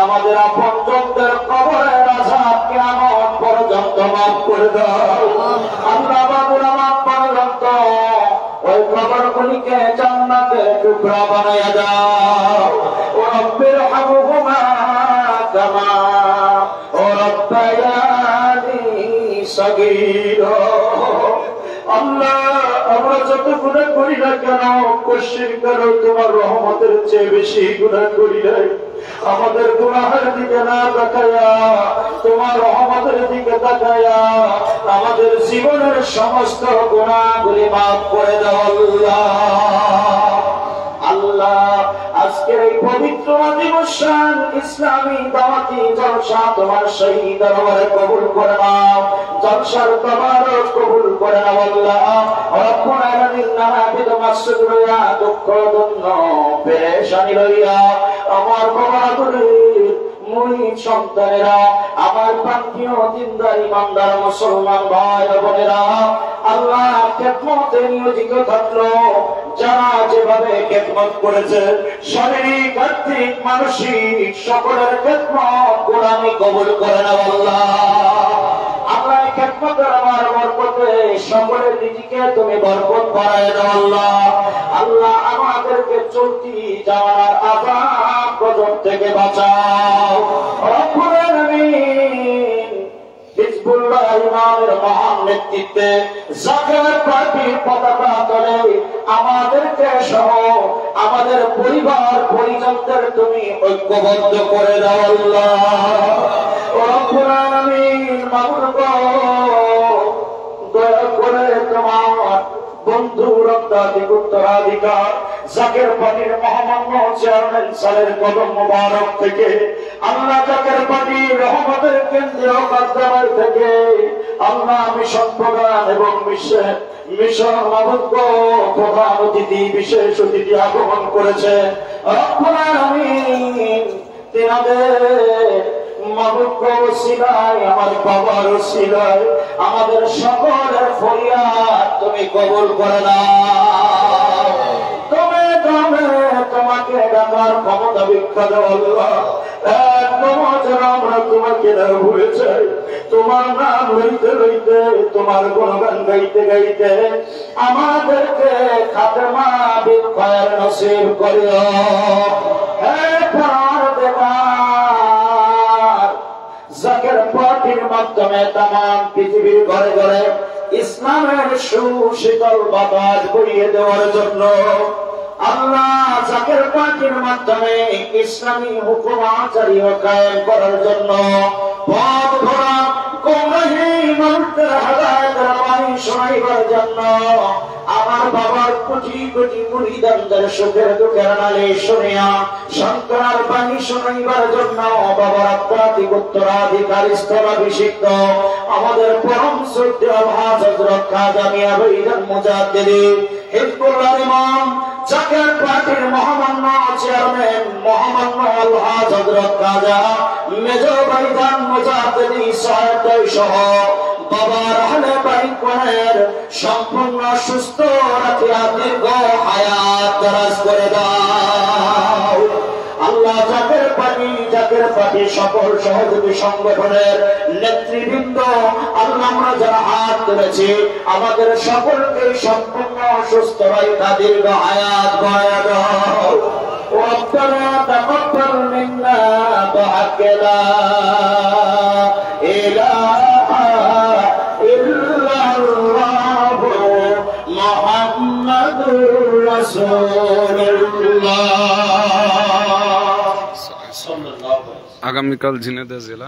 আমাদের আপনজনদের কবরের আযাব কিয়ামত পর্যন্ত মাফ করে দাও আল্লাহ। বাবুর মাফ পর্যন্ত ওই কবরগুলিকে জান্নাতের টুকরা বানায়া দাও। ও রব্বির হামহুমা কামা صغيرا আল্লাহ আমরা যত গুনাহ করি না কেন কশির করো তোমার রহমতের চেয়ে বেশি গুনাহ করি নাই আমাদের গুনাহের দিকে না তাকায়া তোমার রহমতের দিকে তাকায়া আমাদের জীবনের সমস্ত গুনাহগুলি মাফ করে দাও আল্লাহ আল্লাহ আজকের এই পবিত্র দিবসান ইসলামী দাওয়াতি জলসা তোমার সেই দরবারে কবুল করে নাও জলসার তবারক কবুল করে নাও আল্লাহ রব্বুল আলামিন নানাবিধ মাকসুদ লইয়া দুঃখ দুঃখ পেরেশানি লইয়া আমার বাবাদের মুরিদ সন্তানেরা আমার প্রান্তীয় দিনদার ইমানদার মুসলমান ভাই বোনেরা আল্লাহ খেদমতে নিয়োজিত থাকলো যারা যেভাবে খেদমত করেছে শারীরিক আর্থিক মানসিক সকলের খেদমত কোরআনে কবুল করে নাও আল্লাহ আল্লাহ খেদমতের আমার বরকতে সকলের রিজিকে তুমি বরকত বাড়ায় দাও আল্লাহ আল্লাহ আমাদেরকে চলতি যাওয়ার আযাব গজব থেকে বাঁচাও রব্বুল আলামিন হিজবুল্লাহ ইমামের মহান নেতৃত্বে জাকাত পার্টির পতাকা তলে আমাদেরকে সহ আমাদের পরিবার পরিজনদের তুমি ঐক্যবদ্ধ করে দাও আল্লাহ রব্বুল আলামিন মাবুদ গো দয়া করে তোমার বন্ধু রক্তাধিক উত্তরাধিকার জাকের পার্টির মহামান্য চেয়ারম্যান সালের কদম মোবারক থেকে আল্লাহ জাকের পার্টির রহমতের কেন্দ্রীয় কার্যালয় থেকে আল্লাহ মিশন প্রধান এবং মিশন মাবুদ প্রধান অতিথি বিশেষ অতিথি আগমন করেছে রব্বুল আলামিন তিনাদের মাবুদ ওসিলায় আমার বাবার ওসিলায় আমাদের সকলের ফরিয়াদ তুমি কবুল করে নাও তুমি তোমাকে ডাকার ক্ষমতা বিখ্যাত আল্লাহ আমরা তোমাকে না ভুলে চাই তোমার নাম লইতে লইতে তোমার গুণগান গাইতে গাইতে আমাদেরকে খাতেমা বিল খায়র নসিব করিও হে পরওয়ারদিগার জাকের পার্টির মাধ্যমে তামাম পৃথিবীর ঘরে ঘরে ইসলামের সুশীতল বাতাস বইয়ে দেওয়ার জন্য আল্লাহ জাকের পার্টির মাধ্যমে ইসলামী হুকুমাচারী কায়েম করার জন্য পথ ধরা গোমরাহি মানুষদের হেদায়েতের বাণী শোনাইবার জন্য আমার বাবার কোটি কোটি মুরিদানদের সুখের দুঃখের নালে শুনিয়া সন্তানের বাণী শোনাইবার জন্য বাবার আত্মাধিক উত্তরাধিকার স্থলাভিষিক্ত আমাদের পরম শ্রদ্ধেয় হযরত খাজা মিয়া ভাইজান মুজাদ্দিদ হিজবুল্লাহ ইমাম জাকের পার্টির মহামান্য চেয়ারম্যান মহামান্য আলহাজ হযরত খাজা মেজর ভাইজান মুজাদ্দিদ সাহেব সহ বাবার আহলে বাইতের সম্পূর্ণ সুস্থ রাখিয়া দীর্ঘ হায়াত দারাজ করে দাও আল্লাহ জাকের পার্টি সকল সহযোগী সংগঠনের নেতৃবৃন্দ আল্লাহ আমরা যারা হাত তুলেছি আমাদের সকলকে সম্পূর্ণ সুস্থ রাখা দীর্ঘ হায়াত বাড়ায়া দাও ربنا تقبل منا بحق لا إله إلا الله محمد رسول الله আগামীকাল ঝিনাইদহ জেলা